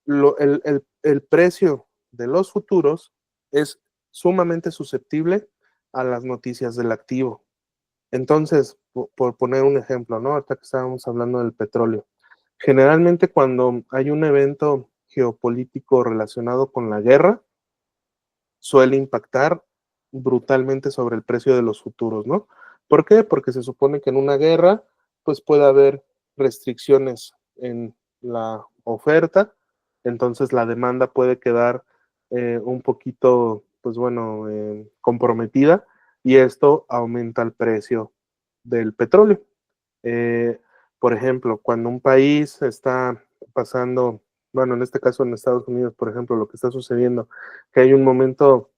[SPEAKER 1] el precio de los futuros es sumamente susceptible a las noticias del activo. Entonces, por poner un ejemplo, ¿no? Ahorita que estábamos hablando del petróleo. Generalmente cuando hay un evento geopolítico relacionado con la guerra, suele impactar brutalmente sobre el precio de los futuros, ¿no? ¿Por qué? Porque se supone que en una guerra, pues puede haber restricciones en la oferta, entonces la demanda puede quedar un poquito, pues bueno, comprometida y esto aumenta el precio del petróleo. Eh, por ejemplo, cuando un país está pasando, bueno, en este caso en Estados Unidos, por ejemplo, lo que está sucediendo, que hay un momento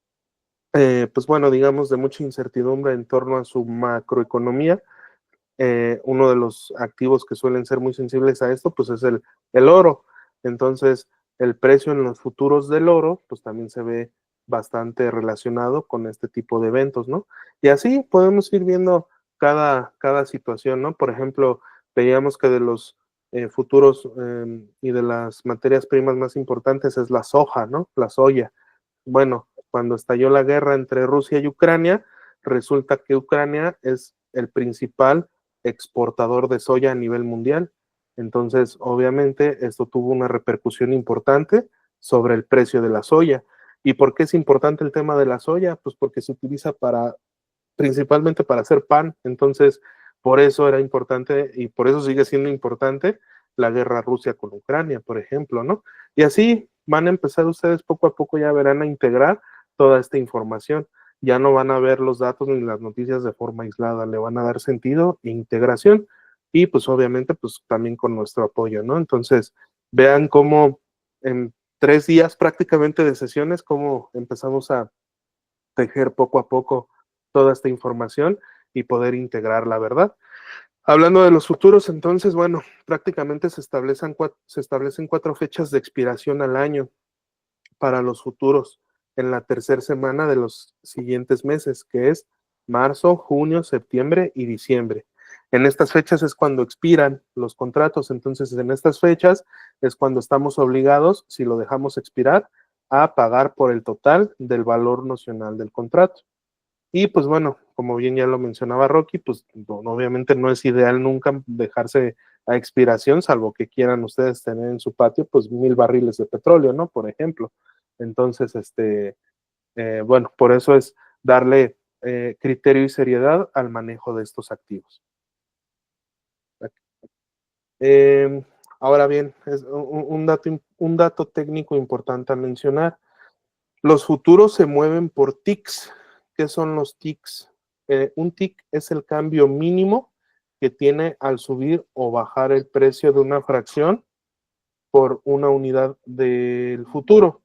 [SPEAKER 1] pues bueno, digamos, de mucha incertidumbre en torno a su macroeconomía, uno de los activos que suelen ser muy sensibles a esto, pues es el oro. Entonces, el precio en los futuros del oro, pues también se ve bastante relacionado con este tipo de eventos, ¿no? Y así podemos ir viendo cada situación, ¿no? Por ejemplo, veíamos que de los futuros y de las materias primas más importantes es la soja, ¿no? La soya. Bueno, cuando estalló la guerra entre Rusia y Ucrania, resulta que Ucrania es el principal exportador de soya a nivel mundial. Entonces, obviamente, esto tuvo una repercusión importante sobre el precio de la soya. ¿Y por qué es importante el tema de la soya? Pues porque se utiliza principalmente para hacer pan. Entonces, por eso era importante y por eso sigue siendo importante la guerra Rusia con Ucrania, por ejemplo, ¿no? Y así van a empezar ustedes poco a poco, ya verán a integrar toda esta información. Ya no van a ver los datos ni las noticias de forma aislada, le van a dar sentido e integración y pues obviamente pues también con nuestro apoyo, ¿no? Entonces, vean cómo en 3 días prácticamente de sesiones, cómo empezamos a tejer poco a poco toda esta información y poder integrar la verdad. Hablando de los futuros, entonces, bueno, prácticamente se establecen 4 fechas de expiración al año para los futuros en la tercera semana de los siguientes meses, que es marzo, junio, septiembre y diciembre. En estas fechas es cuando expiran los contratos, entonces en estas fechas es cuando estamos obligados, si lo dejamos expirar, a pagar por el total del valor nocional del contrato. Y pues bueno, como bien ya lo mencionaba Rocky, pues obviamente no es ideal nunca dejarse a expiración, salvo que quieran ustedes tener en su patio pues 1000 barriles de petróleo, ¿no? Por ejemplo. Entonces, bueno, por eso es darle criterio y seriedad al manejo de estos activos. Eh, Ahora bien, es un dato técnico importante a mencionar. Los futuros se mueven por ticks. ¿Qué son los ticks? Un tick es el cambio mínimo que tiene al subir o bajar el precio de una fracción por una unidad del futuro.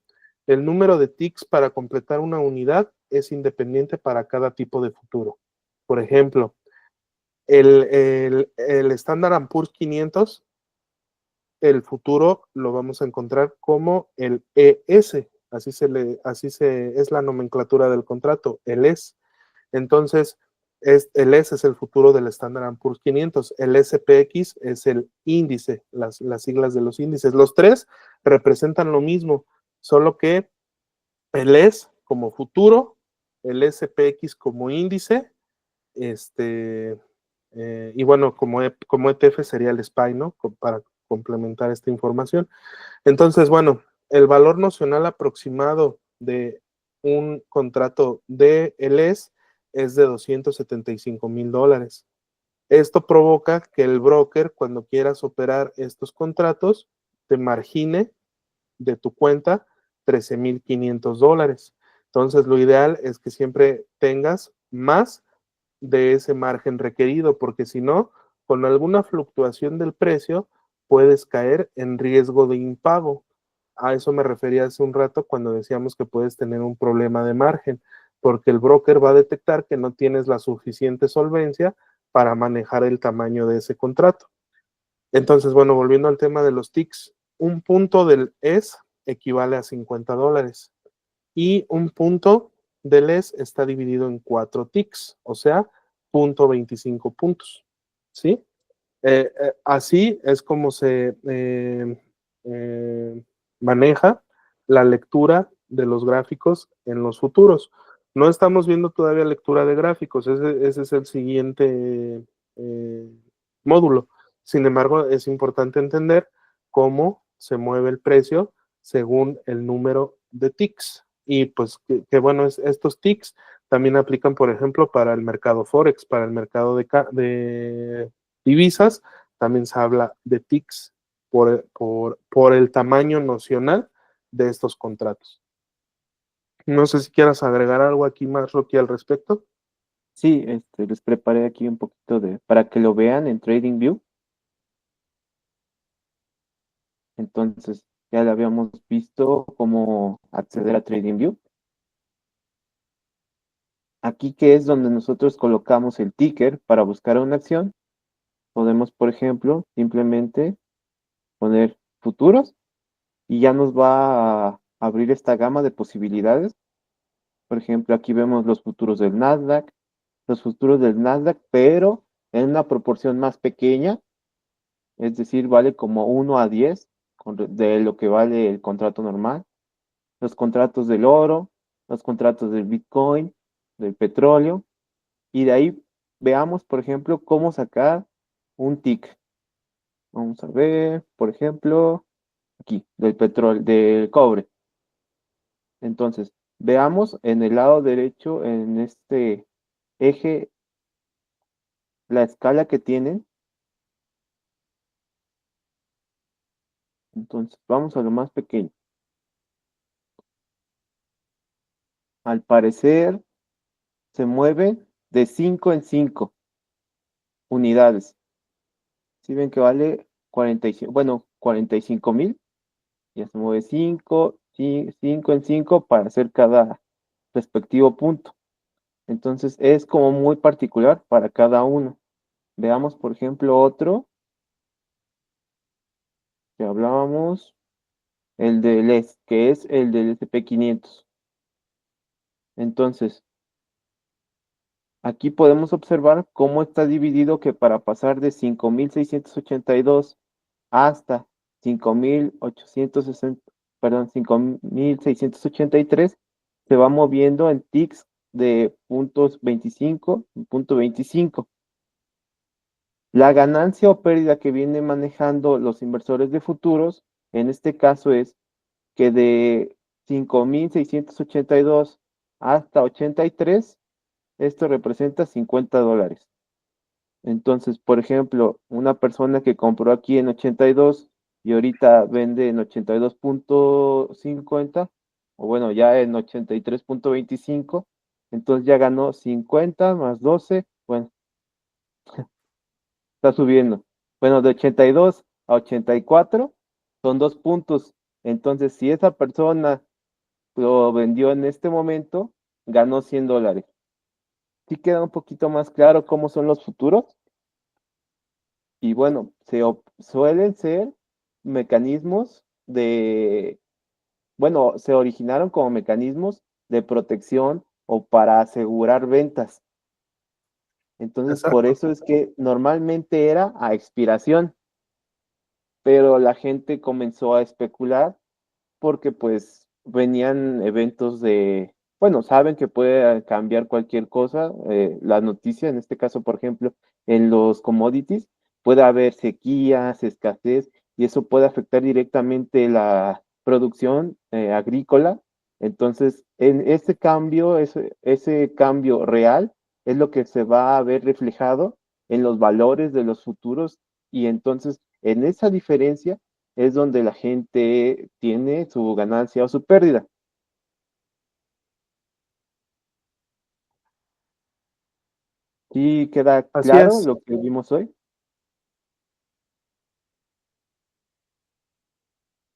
[SPEAKER 1] El número de ticks para completar una unidad es independiente para cada tipo de futuro. Por ejemplo, el Standard & Poor's 500, el futuro lo vamos a encontrar como el ES, es la nomenclatura del contrato, el ES. Entonces, el ES es el futuro del Standard & Poor's 500, el SPX es el índice, las siglas de los índices. Los tres representan lo mismo, solo que el ES como futuro, el SPX como índice, y bueno, como ETF sería el SPY, ¿no? Para complementar esta información. Entonces, bueno, el valor nocional aproximado de un contrato de LS es de $275,000. Esto provoca que el broker, cuando quieras operar estos contratos, te margine de tu cuenta $13,500. Entonces, lo ideal es que siempre tengas más de ese margen requerido, porque si no, con alguna fluctuación del precio, puedes caer en riesgo de impago. A eso me refería hace un rato cuando decíamos que puedes tener un problema de margen, porque el broker va a detectar que no tienes la suficiente solvencia para manejar el tamaño de ese contrato. Entonces, bueno, volviendo al tema de los ticks, un punto del ES equivale a $50 y un punto del ES está dividido en 4 ticks, o sea, 0.25 puntos, ¿sí? Así es como se maneja la lectura de los gráficos en los futuros. No estamos viendo todavía lectura de gráficos, ese es el siguiente módulo. Sin embargo, es importante entender cómo se mueve el precio según el número de ticks. Y pues que bueno, estos ticks también aplican, por ejemplo, para el mercado Forex, para el mercado de divisas, también se habla de ticks por el tamaño nocional de estos contratos. No sé si quieras agregar algo aquí más, Rocky, al respecto.
[SPEAKER 3] Sí, les preparé aquí un poquito para que lo vean en TradingView. Entonces, ya le habíamos visto cómo acceder a TradingView. Aquí que es donde nosotros colocamos el ticker para buscar una acción podemos, por ejemplo, simplemente poner futuros y ya nos va a abrir esta gama de posibilidades. Por ejemplo, aquí vemos los futuros del Nasdaq, pero en una proporción más pequeña, es decir, vale como 1 a 10 de lo que vale el contrato normal. Los contratos del oro, los contratos del Bitcoin, del petróleo, y de ahí veamos, por ejemplo, cómo sacar un tick. Vamos a ver, por ejemplo, aquí, del petróleo, del cobre. Entonces, veamos en el lado derecho, en este eje, la escala que tienen. Entonces, vamos a lo más pequeño. Al parecer, se mueve de 5 en 5 unidades. Si ven que vale 45, bueno, 45,000, ya se mueve 5 en 5 para hacer cada respectivo punto. Entonces, es como muy particular para cada uno. Veamos, por ejemplo, otro que hablábamos, el del que es el del SP500. Entonces, aquí podemos observar cómo está dividido, que para pasar de 5,682 hasta 5,860, perdón, 5,683, se va moviendo en ticks de puntos 25, punto 25. La ganancia o pérdida que vienen manejando los inversores de futuros, en este caso, es que de 5,682 hasta 83, esto representa $50. Entonces, por ejemplo, una persona que compró aquí en 82 y ahorita vende en 82,50, o bueno, ya en 83,25, entonces ya ganó 50 más 12, bueno, está subiendo. Bueno, de 82 a 84 son 2 puntos. Entonces, si esa persona lo vendió en este momento, ganó $100. Sí queda un poquito más claro cómo son los futuros. Y bueno, suelen ser mecanismos bueno, se originaron como mecanismos de protección o para asegurar ventas. Entonces, por
[SPEAKER 1] Exacto.
[SPEAKER 3] eso es que normalmente era a expiración, pero la gente comenzó a especular porque pues venían eventos bueno, saben que puede cambiar cualquier cosa, la noticia, en este caso, por ejemplo, en los commodities, puede haber sequías, escasez, y eso puede afectar directamente la producción agrícola. Entonces, en ese cambio real es lo que se va a ver reflejado en los valores de los futuros, y entonces en esa diferencia es donde la gente tiene su ganancia o su pérdida. ¿Sí queda
[SPEAKER 1] Así
[SPEAKER 3] claro
[SPEAKER 1] es.
[SPEAKER 3] lo que vimos hoy?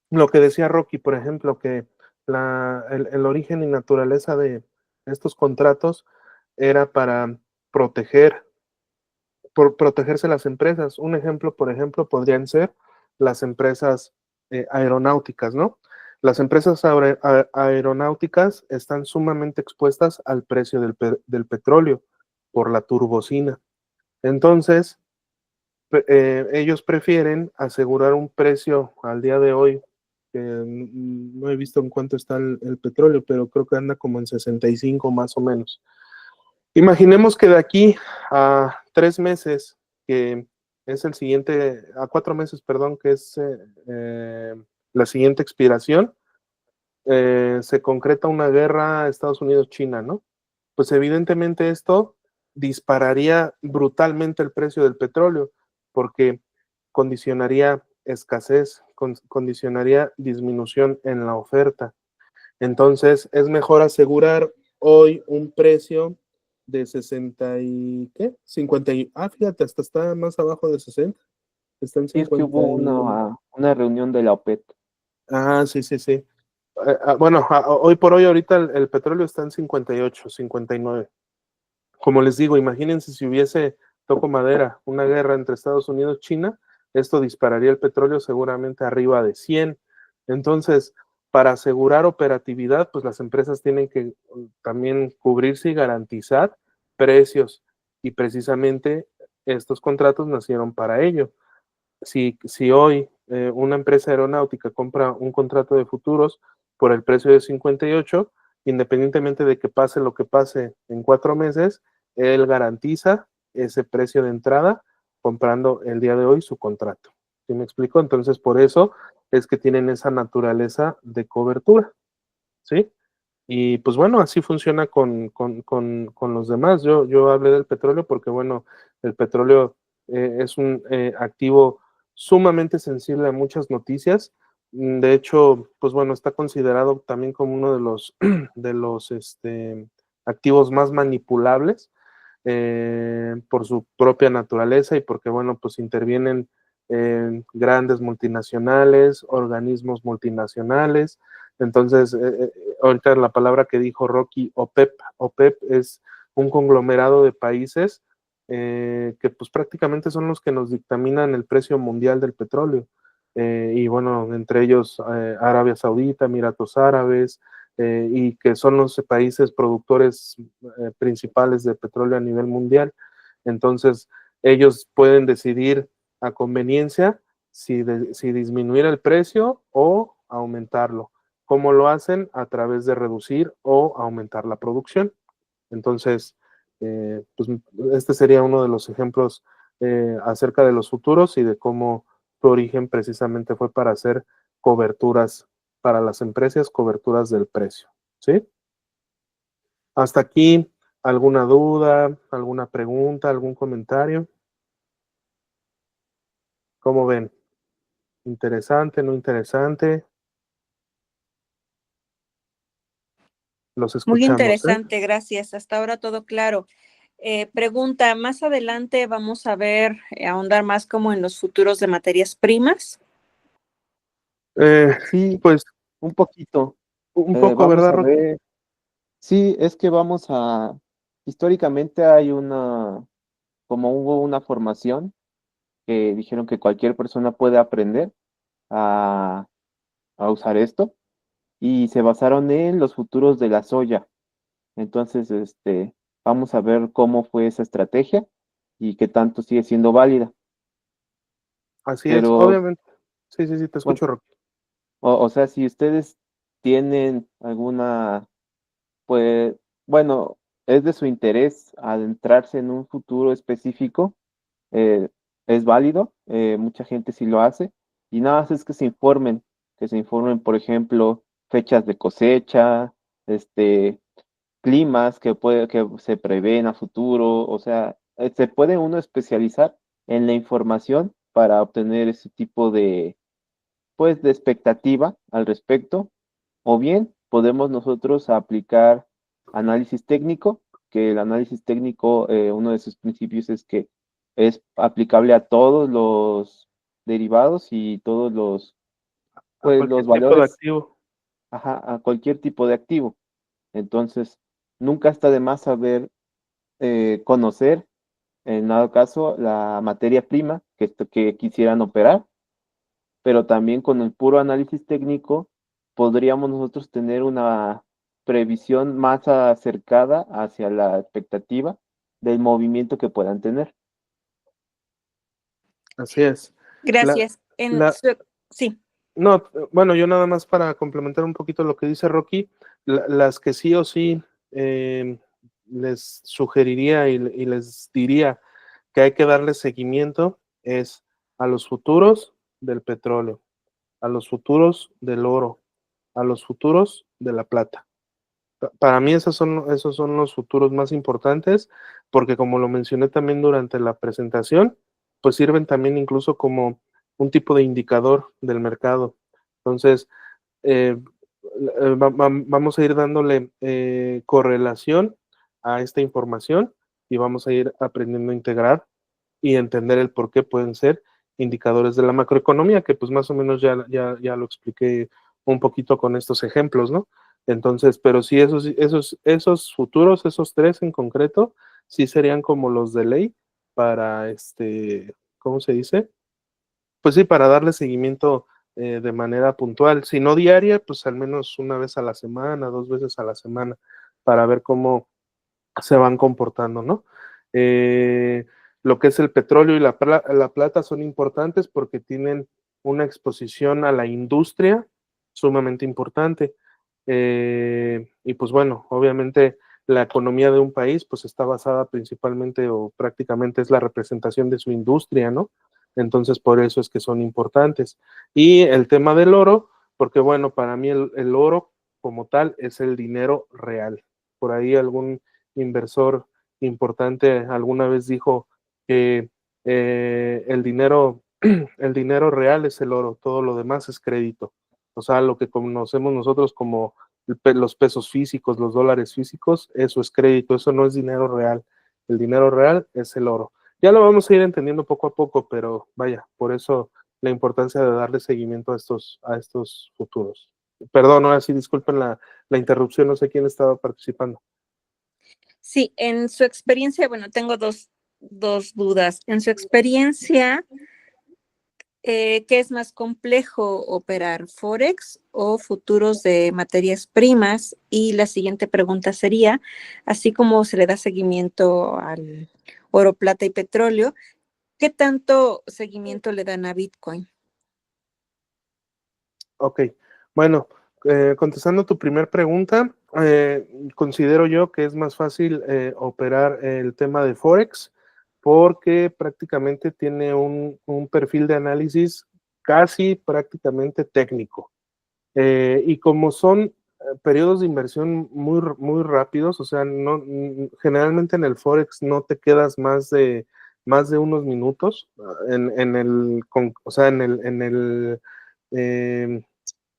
[SPEAKER 1] Lo que decía Rocky, por ejemplo, que el origen y naturaleza de estos contratos era para proteger, protegerse las empresas. Un ejemplo, por ejemplo, podrían ser las empresas aeronáuticas, ¿no? Las empresas aeronáuticas están sumamente expuestas al precio del petróleo por la turbocina. Entonces, ellos prefieren asegurar un precio al día de hoy, que no he visto en cuánto está el petróleo, pero creo que anda como en 65 más o menos. Imaginemos que de aquí a 3 meses, que es a 4 meses, perdón, que es la siguiente expiración, se concreta una guerra Estados Unidos-China, ¿no? Pues evidentemente esto dispararía brutalmente el precio del petróleo, porque condicionaría escasez, condicionaría disminución en la oferta. Entonces, es mejor asegurar hoy un precio de 60 y, ¿qué? 50 fíjate, hasta está más abajo de 60, está en
[SPEAKER 3] Sí, es que
[SPEAKER 1] 50
[SPEAKER 3] hubo
[SPEAKER 1] y...
[SPEAKER 3] una reunión de la OPEP.
[SPEAKER 1] Sí, sí, sí. Bueno, hoy por hoy ahorita el petróleo está en 58, 59. Como les digo, imagínense si hubiese toco madera, una guerra entre Estados Unidos y China, esto dispararía el petróleo seguramente arriba de 100. Entonces, para asegurar operatividad, pues las empresas tienen que también cubrirse y garantizar precios. Y precisamente estos contratos nacieron para ello. Si hoy una empresa aeronáutica compra un contrato de futuros por el precio de 58, independientemente de que pase lo que pase en 4 meses, él garantiza ese precio de entrada comprando el día de hoy su contrato. ¿Sí me explico? Entonces, por eso es que tienen esa naturaleza de cobertura, ¿sí? Y pues bueno, así funciona con los demás. Yo hablé del petróleo porque, bueno, el petróleo es un activo sumamente sensible a muchas noticias. De hecho, pues bueno, está considerado también como uno de los, de los activos más manipulables por su propia naturaleza y porque, bueno, pues intervienen grandes multinacionales, organismos multinacionales. Entonces, ahorita la palabra que dijo Rocky, OPEP, OPEP es un conglomerado de países que pues prácticamente son los que nos dictaminan el precio mundial del petróleo. Y bueno, entre ellos Arabia Saudita, Emiratos Árabes, y que son los países productores principales de petróleo a nivel mundial. Entonces, ellos pueden decidir a conveniencia si disminuir el precio o aumentarlo. ¿Cómo lo hacen? A través de reducir o aumentar la producción. Entonces, pues este sería uno de los ejemplos acerca de los futuros y de cómo su origen precisamente fue para hacer coberturas para las empresas, coberturas del precio. ¿Sí? Hasta aquí, ¿alguna duda, alguna pregunta, algún comentario? ¿Cómo ven? ¿Interesante, no interesante? Los
[SPEAKER 4] Muy
[SPEAKER 1] escuchamos, ¿eh?
[SPEAKER 4] interesante, gracias. Hasta ahora todo claro. Pregunta, más adelante vamos a ver, ahondar más como en los futuros de materias primas.
[SPEAKER 3] Sí,
[SPEAKER 1] Pues
[SPEAKER 3] un poquito.
[SPEAKER 1] un poco,
[SPEAKER 3] Vamos
[SPEAKER 1] ¿verdad,
[SPEAKER 3] a
[SPEAKER 1] Rocky?
[SPEAKER 3] ver. Sí, es que históricamente hay como hubo una formación que dijeron que cualquier persona puede aprender a, a usar esto y se basaron en los futuros de la soya. Entonces, vamos a ver cómo fue esa estrategia y qué tanto sigue siendo válida.
[SPEAKER 1] Así es,
[SPEAKER 3] Pero,
[SPEAKER 1] obviamente. Sí, sí, sí, te
[SPEAKER 3] bueno,
[SPEAKER 1] escucho, Rocky.
[SPEAKER 3] o sea, si ustedes tienen alguna, pues, bueno, es de su interés adentrarse en un futuro específico, eh, es válido, mucha gente sí lo hace, y nada más es que se informen, por ejemplo, fechas de cosecha, climas que se prevén a futuro, o sea, se puede uno especializar en la información para obtener ese tipo de, pues, de expectativa al respecto, o bien podemos nosotros aplicar análisis técnico, que el análisis técnico, uno de sus principios es que es aplicable a todos los derivados y todos
[SPEAKER 1] A
[SPEAKER 3] pues,
[SPEAKER 1] cualquier
[SPEAKER 3] los
[SPEAKER 1] tipo de
[SPEAKER 3] valores,
[SPEAKER 1] activo.
[SPEAKER 3] ajá, a cualquier tipo de activo. Entonces, nunca está de más saber conocer, en dado caso, la materia prima que quisieran operar, pero también con el puro análisis técnico podríamos nosotros tener una previsión más acercada hacia la expectativa del movimiento que puedan tener.
[SPEAKER 1] Así es. La,
[SPEAKER 4] Gracias.
[SPEAKER 1] la,
[SPEAKER 4] Sí,
[SPEAKER 1] no, bueno, yo nada más para complementar un poquito lo que dice Rocky, las que sí o sí les sugeriría y les diría que hay que darle seguimiento es a los futuros del petróleo, a los futuros del oro, a los futuros de la plata. Para mí esos son los futuros más importantes porque como lo mencioné también durante la presentación, pues sirven también incluso como un tipo de indicador del mercado. Entonces, vamos a ir dándole correlación a esta información y vamos a ir aprendiendo a integrar y entender el por qué pueden ser indicadores de la macroeconomía, que pues más o menos ya lo expliqué un poquito con estos ejemplos, ¿no? Entonces, pero sí, esos futuros, esos tres en concreto, sí serían como los de ley para ¿cómo se dice? Pues sí, para darle seguimiento de manera puntual, si no diaria, pues al menos una vez a la semana, 2 veces a la semana, para ver cómo se van comportando, ¿no? Lo que es el petróleo y la plata son importantes porque tienen una exposición a la industria sumamente importante. Y pues bueno, obviamente la economía de un país pues está basada principalmente o prácticamente es la representación de su industria, ¿no? Entonces por eso es que son importantes. Y el tema del oro, porque bueno, para mí el oro como tal es el dinero real. Por ahí algún inversor importante alguna vez dijo que el dinero real es el oro, todo lo demás es crédito. O sea, lo que conocemos nosotros como los pesos físicos, los dólares físicos, eso es crédito, eso no es dinero real. El dinero real es el oro. Ya lo vamos a ir entendiendo poco a poco, pero vaya, por eso la importancia de darle seguimiento a estos futuros. Perdón, ahora sí, disculpen la interrupción, no sé quién estaba participando.
[SPEAKER 4] Sí, en su experiencia, bueno, tengo dos dudas. En su experiencia, ¿qué es más complejo operar, Forex o futuros de materias primas? Y la siguiente pregunta sería, así como se le da seguimiento al oro, plata y petróleo, ¿qué tanto seguimiento le dan a Bitcoin?
[SPEAKER 1] Ok, bueno, contestando tu primer pregunta, considero yo que es más fácil operar el tema de Forex porque prácticamente tiene un perfil de análisis casi prácticamente técnico. Y como son periodos de inversión muy rápidos, o sea, generalmente en el Forex no te quedas más de unos minutos o sea, eh,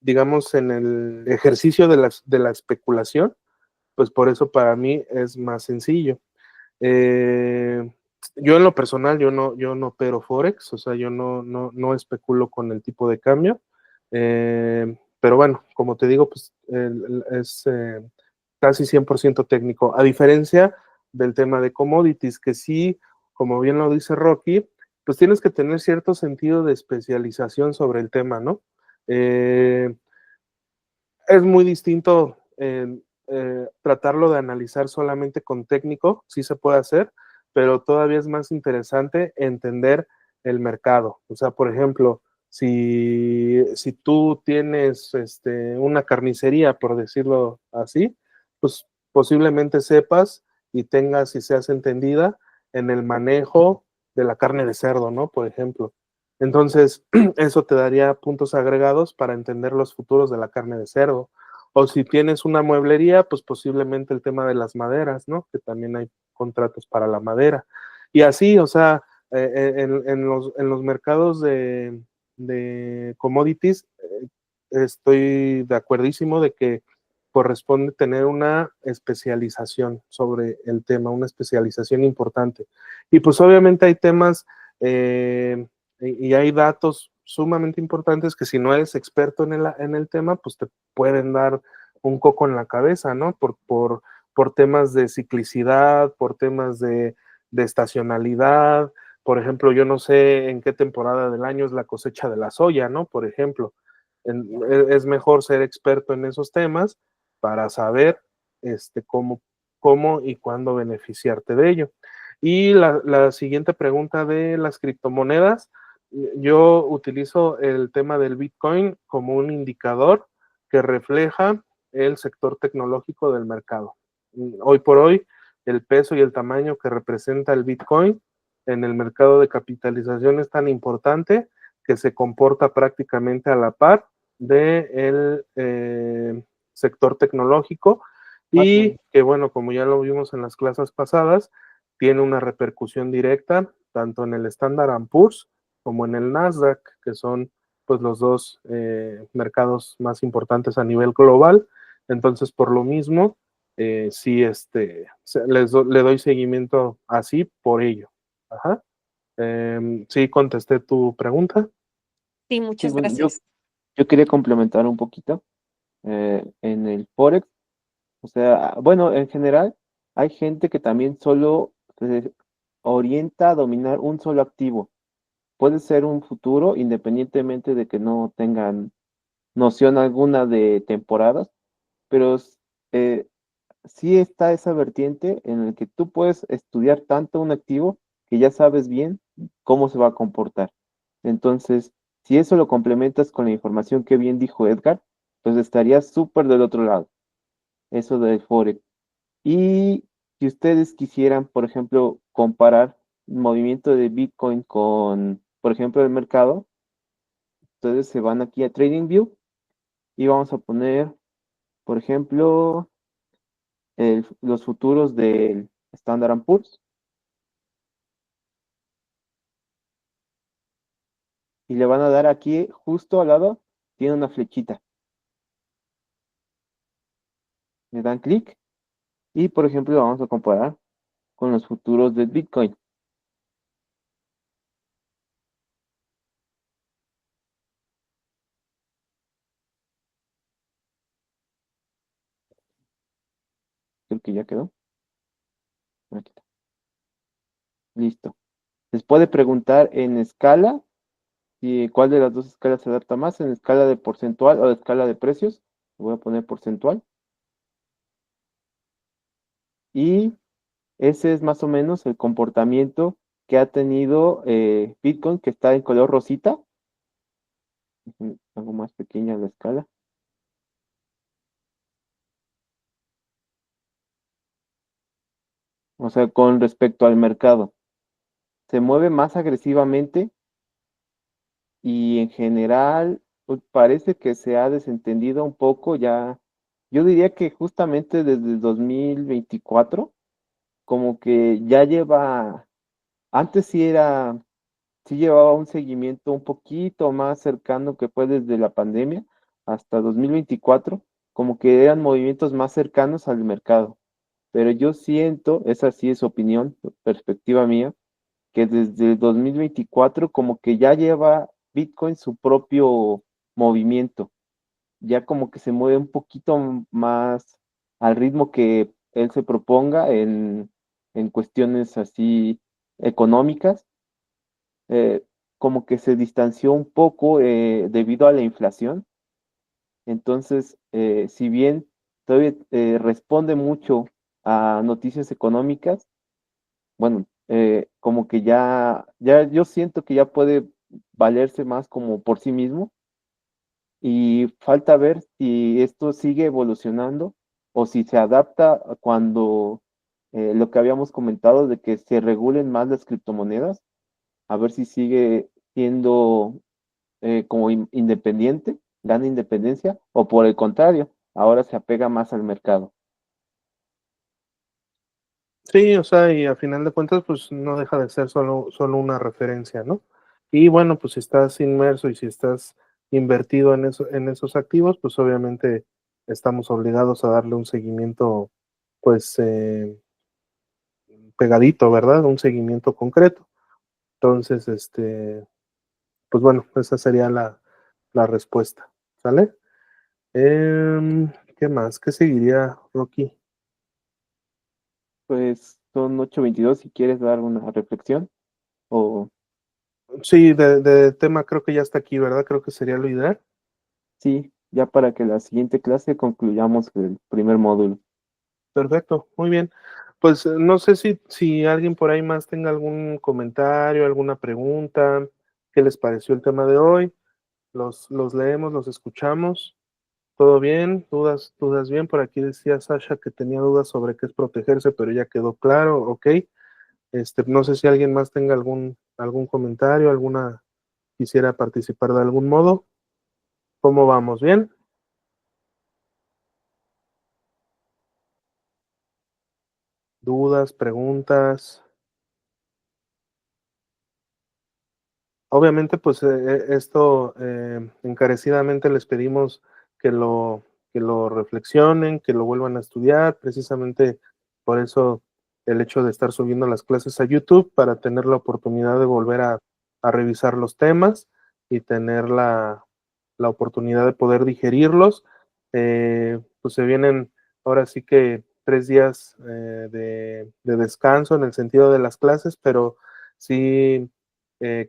[SPEAKER 1] digamos, en el ejercicio de la especulación, pues por eso para mí es más sencillo. Eh, yo en lo personal, yo no opero Forex, o sea, yo no especulo con el tipo de cambio. Pero bueno, como te digo, pues es casi 100% técnico, a diferencia del tema de commodities, que sí, como bien lo dice Rocky, pues tienes que tener cierto sentido de especialización sobre el tema, ¿no? Eh, es muy distinto tratarlo de analizar solamente con técnico, sí se puede hacer, pero todavía es más interesante entender el mercado. O sea, por ejemplo, si tú tienes una carnicería, por decirlo así, pues posiblemente sepas y tengas y seas entendida en el manejo de la carne de cerdo, ¿no? Por ejemplo. Entonces, eso te daría puntos agregados para entender los futuros de la carne de cerdo. O si tienes una mueblería, pues posiblemente el tema de las maderas, ¿no? Que también hay contratos para la madera. Y así, o sea, en los mercados de commodities, estoy de acuerdísimo de que corresponde tener una especialización sobre el tema, una especialización importante. Y pues obviamente hay temas y hay datos sumamente importantes que si no eres experto en el tema, pues te pueden dar un coco en la cabeza, ¿no? Por temas de ciclicidad, por temas de estacionalidad. Por ejemplo, yo no sé en qué temporada del año es la cosecha de la soya, ¿no? Por ejemplo, es mejor ser experto en esos temas para saber cómo y cuándo beneficiarte de ello. Y la siguiente pregunta de las criptomonedas, yo utilizo el tema del Bitcoin como un indicador que refleja el sector tecnológico del mercado. Hoy por hoy, el peso y el tamaño que representa el Bitcoin en el mercado de capitalización es tan importante que se comporta prácticamente a la par del sector tecnológico y que, bueno, como ya lo vimos en las clases pasadas, tiene una repercusión directa tanto en el Standard & Poor's como en el Nasdaq, que son pues los dos mercados más importantes a nivel global. Entonces, por lo mismo, sí, le doy seguimiento así por ello. Ajá. Sí, contesté tu pregunta.
[SPEAKER 4] Sí,
[SPEAKER 3] Sí,
[SPEAKER 4] muchas
[SPEAKER 3] bueno,
[SPEAKER 4] gracias.
[SPEAKER 3] yo quería complementar un poquito en el Forex. O sea, bueno, en general hay gente que también solo orienta a dominar un solo activo. Puede ser un futuro, independientemente de que no tengan noción alguna de temporadas, pero eh, sí está esa vertiente en la que tú puedes estudiar tanto un activo que ya sabes bien cómo se va a comportar. Entonces, si eso lo complementas con la información que bien dijo Edgar, pues estarías súper del otro lado, eso del Forex. Y si ustedes quisieran, por ejemplo, comparar el movimiento de Bitcoin con, por ejemplo, el mercado, ustedes se van aquí a TradingView y vamos a poner, por ejemplo, los futuros del Standard Poor's y le van a dar aquí justo al lado, tiene una flechita. Le dan clic y, por ejemplo, lo vamos a comparar con los futuros del Bitcoin. Creo que ya quedó. Aquí está. Listo. Les puede preguntar en escala y cuál de las dos escalas se adapta más, en escala de porcentual o de escala de precios. Voy a poner porcentual. Y ese es más o menos el comportamiento que ha tenido Bitcoin, que está en color rosita. Algo más pequeña la escala. O sea, con respecto al mercado. Se mueve más agresivamente y en general pues, parece que se ha desentendido un poco ya. Yo diría que justamente desde el 2024 como que ya lleva, antes sí llevaba un seguimiento un poquito más cercano que fue desde la pandemia hasta 2024, como que eran movimientos más cercanos al mercado. Pero yo siento, esa sí es opinión, perspectiva mía, que desde el 2024 como que ya lleva Bitcoin su propio movimiento, ya como que se mueve un poquito más al ritmo que él se proponga en cuestiones así económicas, como que se distanció un poco debido a la inflación. Entonces, si bien todavía responde mucho a noticias económicas, bueno, como que ya yo siento que ya puede valerse más como por sí mismo y falta ver si esto sigue evolucionando o si se adapta a cuando lo que habíamos comentado de que se regulen más las criptomonedas, a ver si sigue siendo como independiente, gana independencia o por el contrario, ahora se apega más al mercado.
[SPEAKER 1] Sí, o sea, y a final de cuentas, pues no deja de ser solo una referencia, ¿no? Y bueno, pues si estás inmerso y si estás invertido en esos activos, pues obviamente estamos obligados a darle un seguimiento, pues pegadito, ¿verdad? Un seguimiento concreto. Entonces, pues bueno, esa sería la respuesta, ¿sale? ¿Qué más? ¿Qué seguiría, Rocky?
[SPEAKER 3] Pues son 8:22 si quieres dar una reflexión o
[SPEAKER 1] Sí, de tema creo que ya está aquí, ¿verdad? Creo que sería lo ideal.
[SPEAKER 3] sí, ya para que la siguiente clase concluyamos el primer módulo.
[SPEAKER 1] Perfecto, muy bien. Pues no sé si alguien por ahí más tenga algún comentario, alguna pregunta, qué les pareció el tema de hoy. Los leemos, los escuchamos. ¿Todo bien? ¿Dudas bien? Por aquí decía Sasha que tenía dudas sobre qué es protegerse, pero ya quedó claro, ok. No sé si alguien más tenga algún comentario, quisiera participar de algún modo. ¿Cómo vamos? ¿Bien? ¿Dudas, preguntas? Obviamente, pues esto encarecidamente les pedimos que que lo reflexionen, que lo vuelvan a estudiar, precisamente por eso el hecho de estar subiendo las clases a YouTube para tener la oportunidad de volver a revisar los temas y tener la oportunidad de poder digerirlos. Pues se vienen ahora sí que 3 días de descanso en el sentido de las clases, pero sí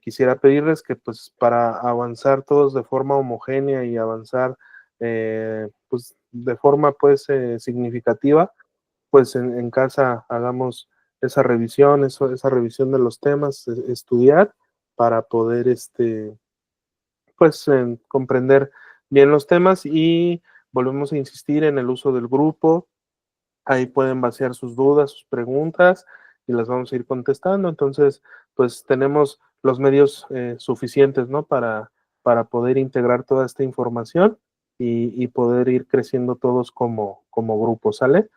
[SPEAKER 1] quisiera pedirles que pues para avanzar todos de forma homogénea y avanzar pues de forma pues significativa, pues en casa hagamos esa revisión, esa revisión de los temas, estudiar para poder pues comprender bien los temas y volvemos a insistir en el uso del grupo. Ahí pueden vaciar sus dudas, sus preguntas y las vamos a ir contestando. Entonces, pues tenemos los medios suficientes, ¿no? Para poder integrar toda esta información y poder ir creciendo todos como grupo, ¿sale?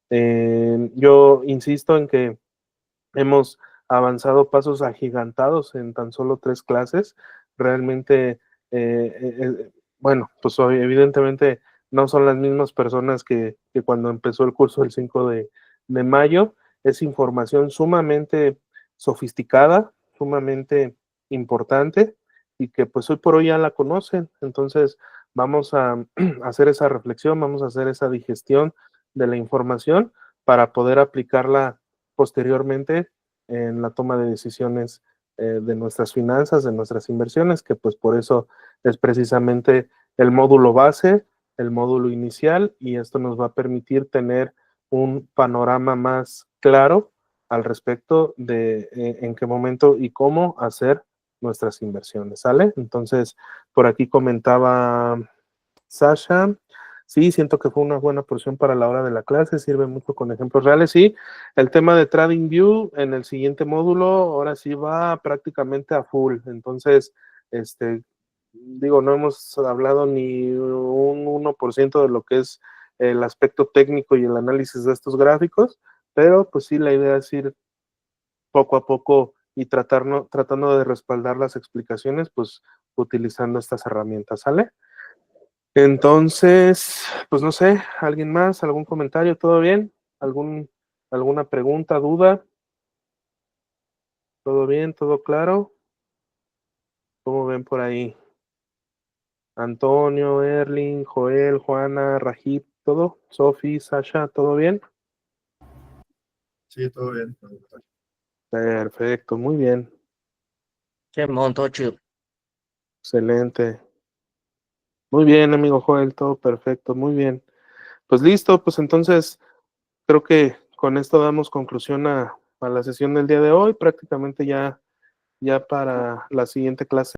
[SPEAKER 1] Yo insisto en que hemos avanzado pasos agigantados en tan solo 3 clases. Realmente, bueno, pues evidentemente no son las mismas personas que cuando empezó el curso el 5 de mayo. Es información sumamente sofisticada, sumamente importante y que pues hoy por hoy ya la conocen. Entonces vamos a hacer esa reflexión, vamos a hacer esa digestión de la información para poder aplicarla posteriormente en la toma de decisiones de nuestras finanzas, de nuestras inversiones, que pues por eso es precisamente el módulo base, el módulo inicial, y esto nos va a permitir tener un panorama más claro al respecto de en qué momento y cómo hacer nuestras inversiones, ¿sale? Entonces, por aquí comentaba Sasha, sí, siento que fue una buena porción para la hora de la clase, sirve mucho con ejemplos reales, sí. El tema de TradingView en el siguiente módulo, ahora sí va prácticamente a full, entonces, digo, no hemos hablado ni un 1% de lo que es el aspecto técnico y el análisis de estos gráficos, pero pues sí, la idea es ir poco a poco y tratando de respaldar las explicaciones, pues utilizando estas herramientas, ¿sale? Entonces, pues no sé, ¿alguien más? ¿Algún comentario? ¿Todo bien? ¿Alguna pregunta, duda? ¿Todo bien? ¿Todo claro? ¿Cómo ven por ahí? Antonio, Erling, Joel, Juana, Rajib, ¿todo? Sofi, Sasha, ¿todo bien?
[SPEAKER 2] Sí, todo bien.
[SPEAKER 1] Perfecto, muy bien.
[SPEAKER 5] Todo chido.
[SPEAKER 1] Excelente. Muy bien, amigo Joel, todo perfecto, muy bien. Pues listo, pues entonces creo que con esto damos conclusión a la sesión del día de hoy, prácticamente ya para la siguiente clase.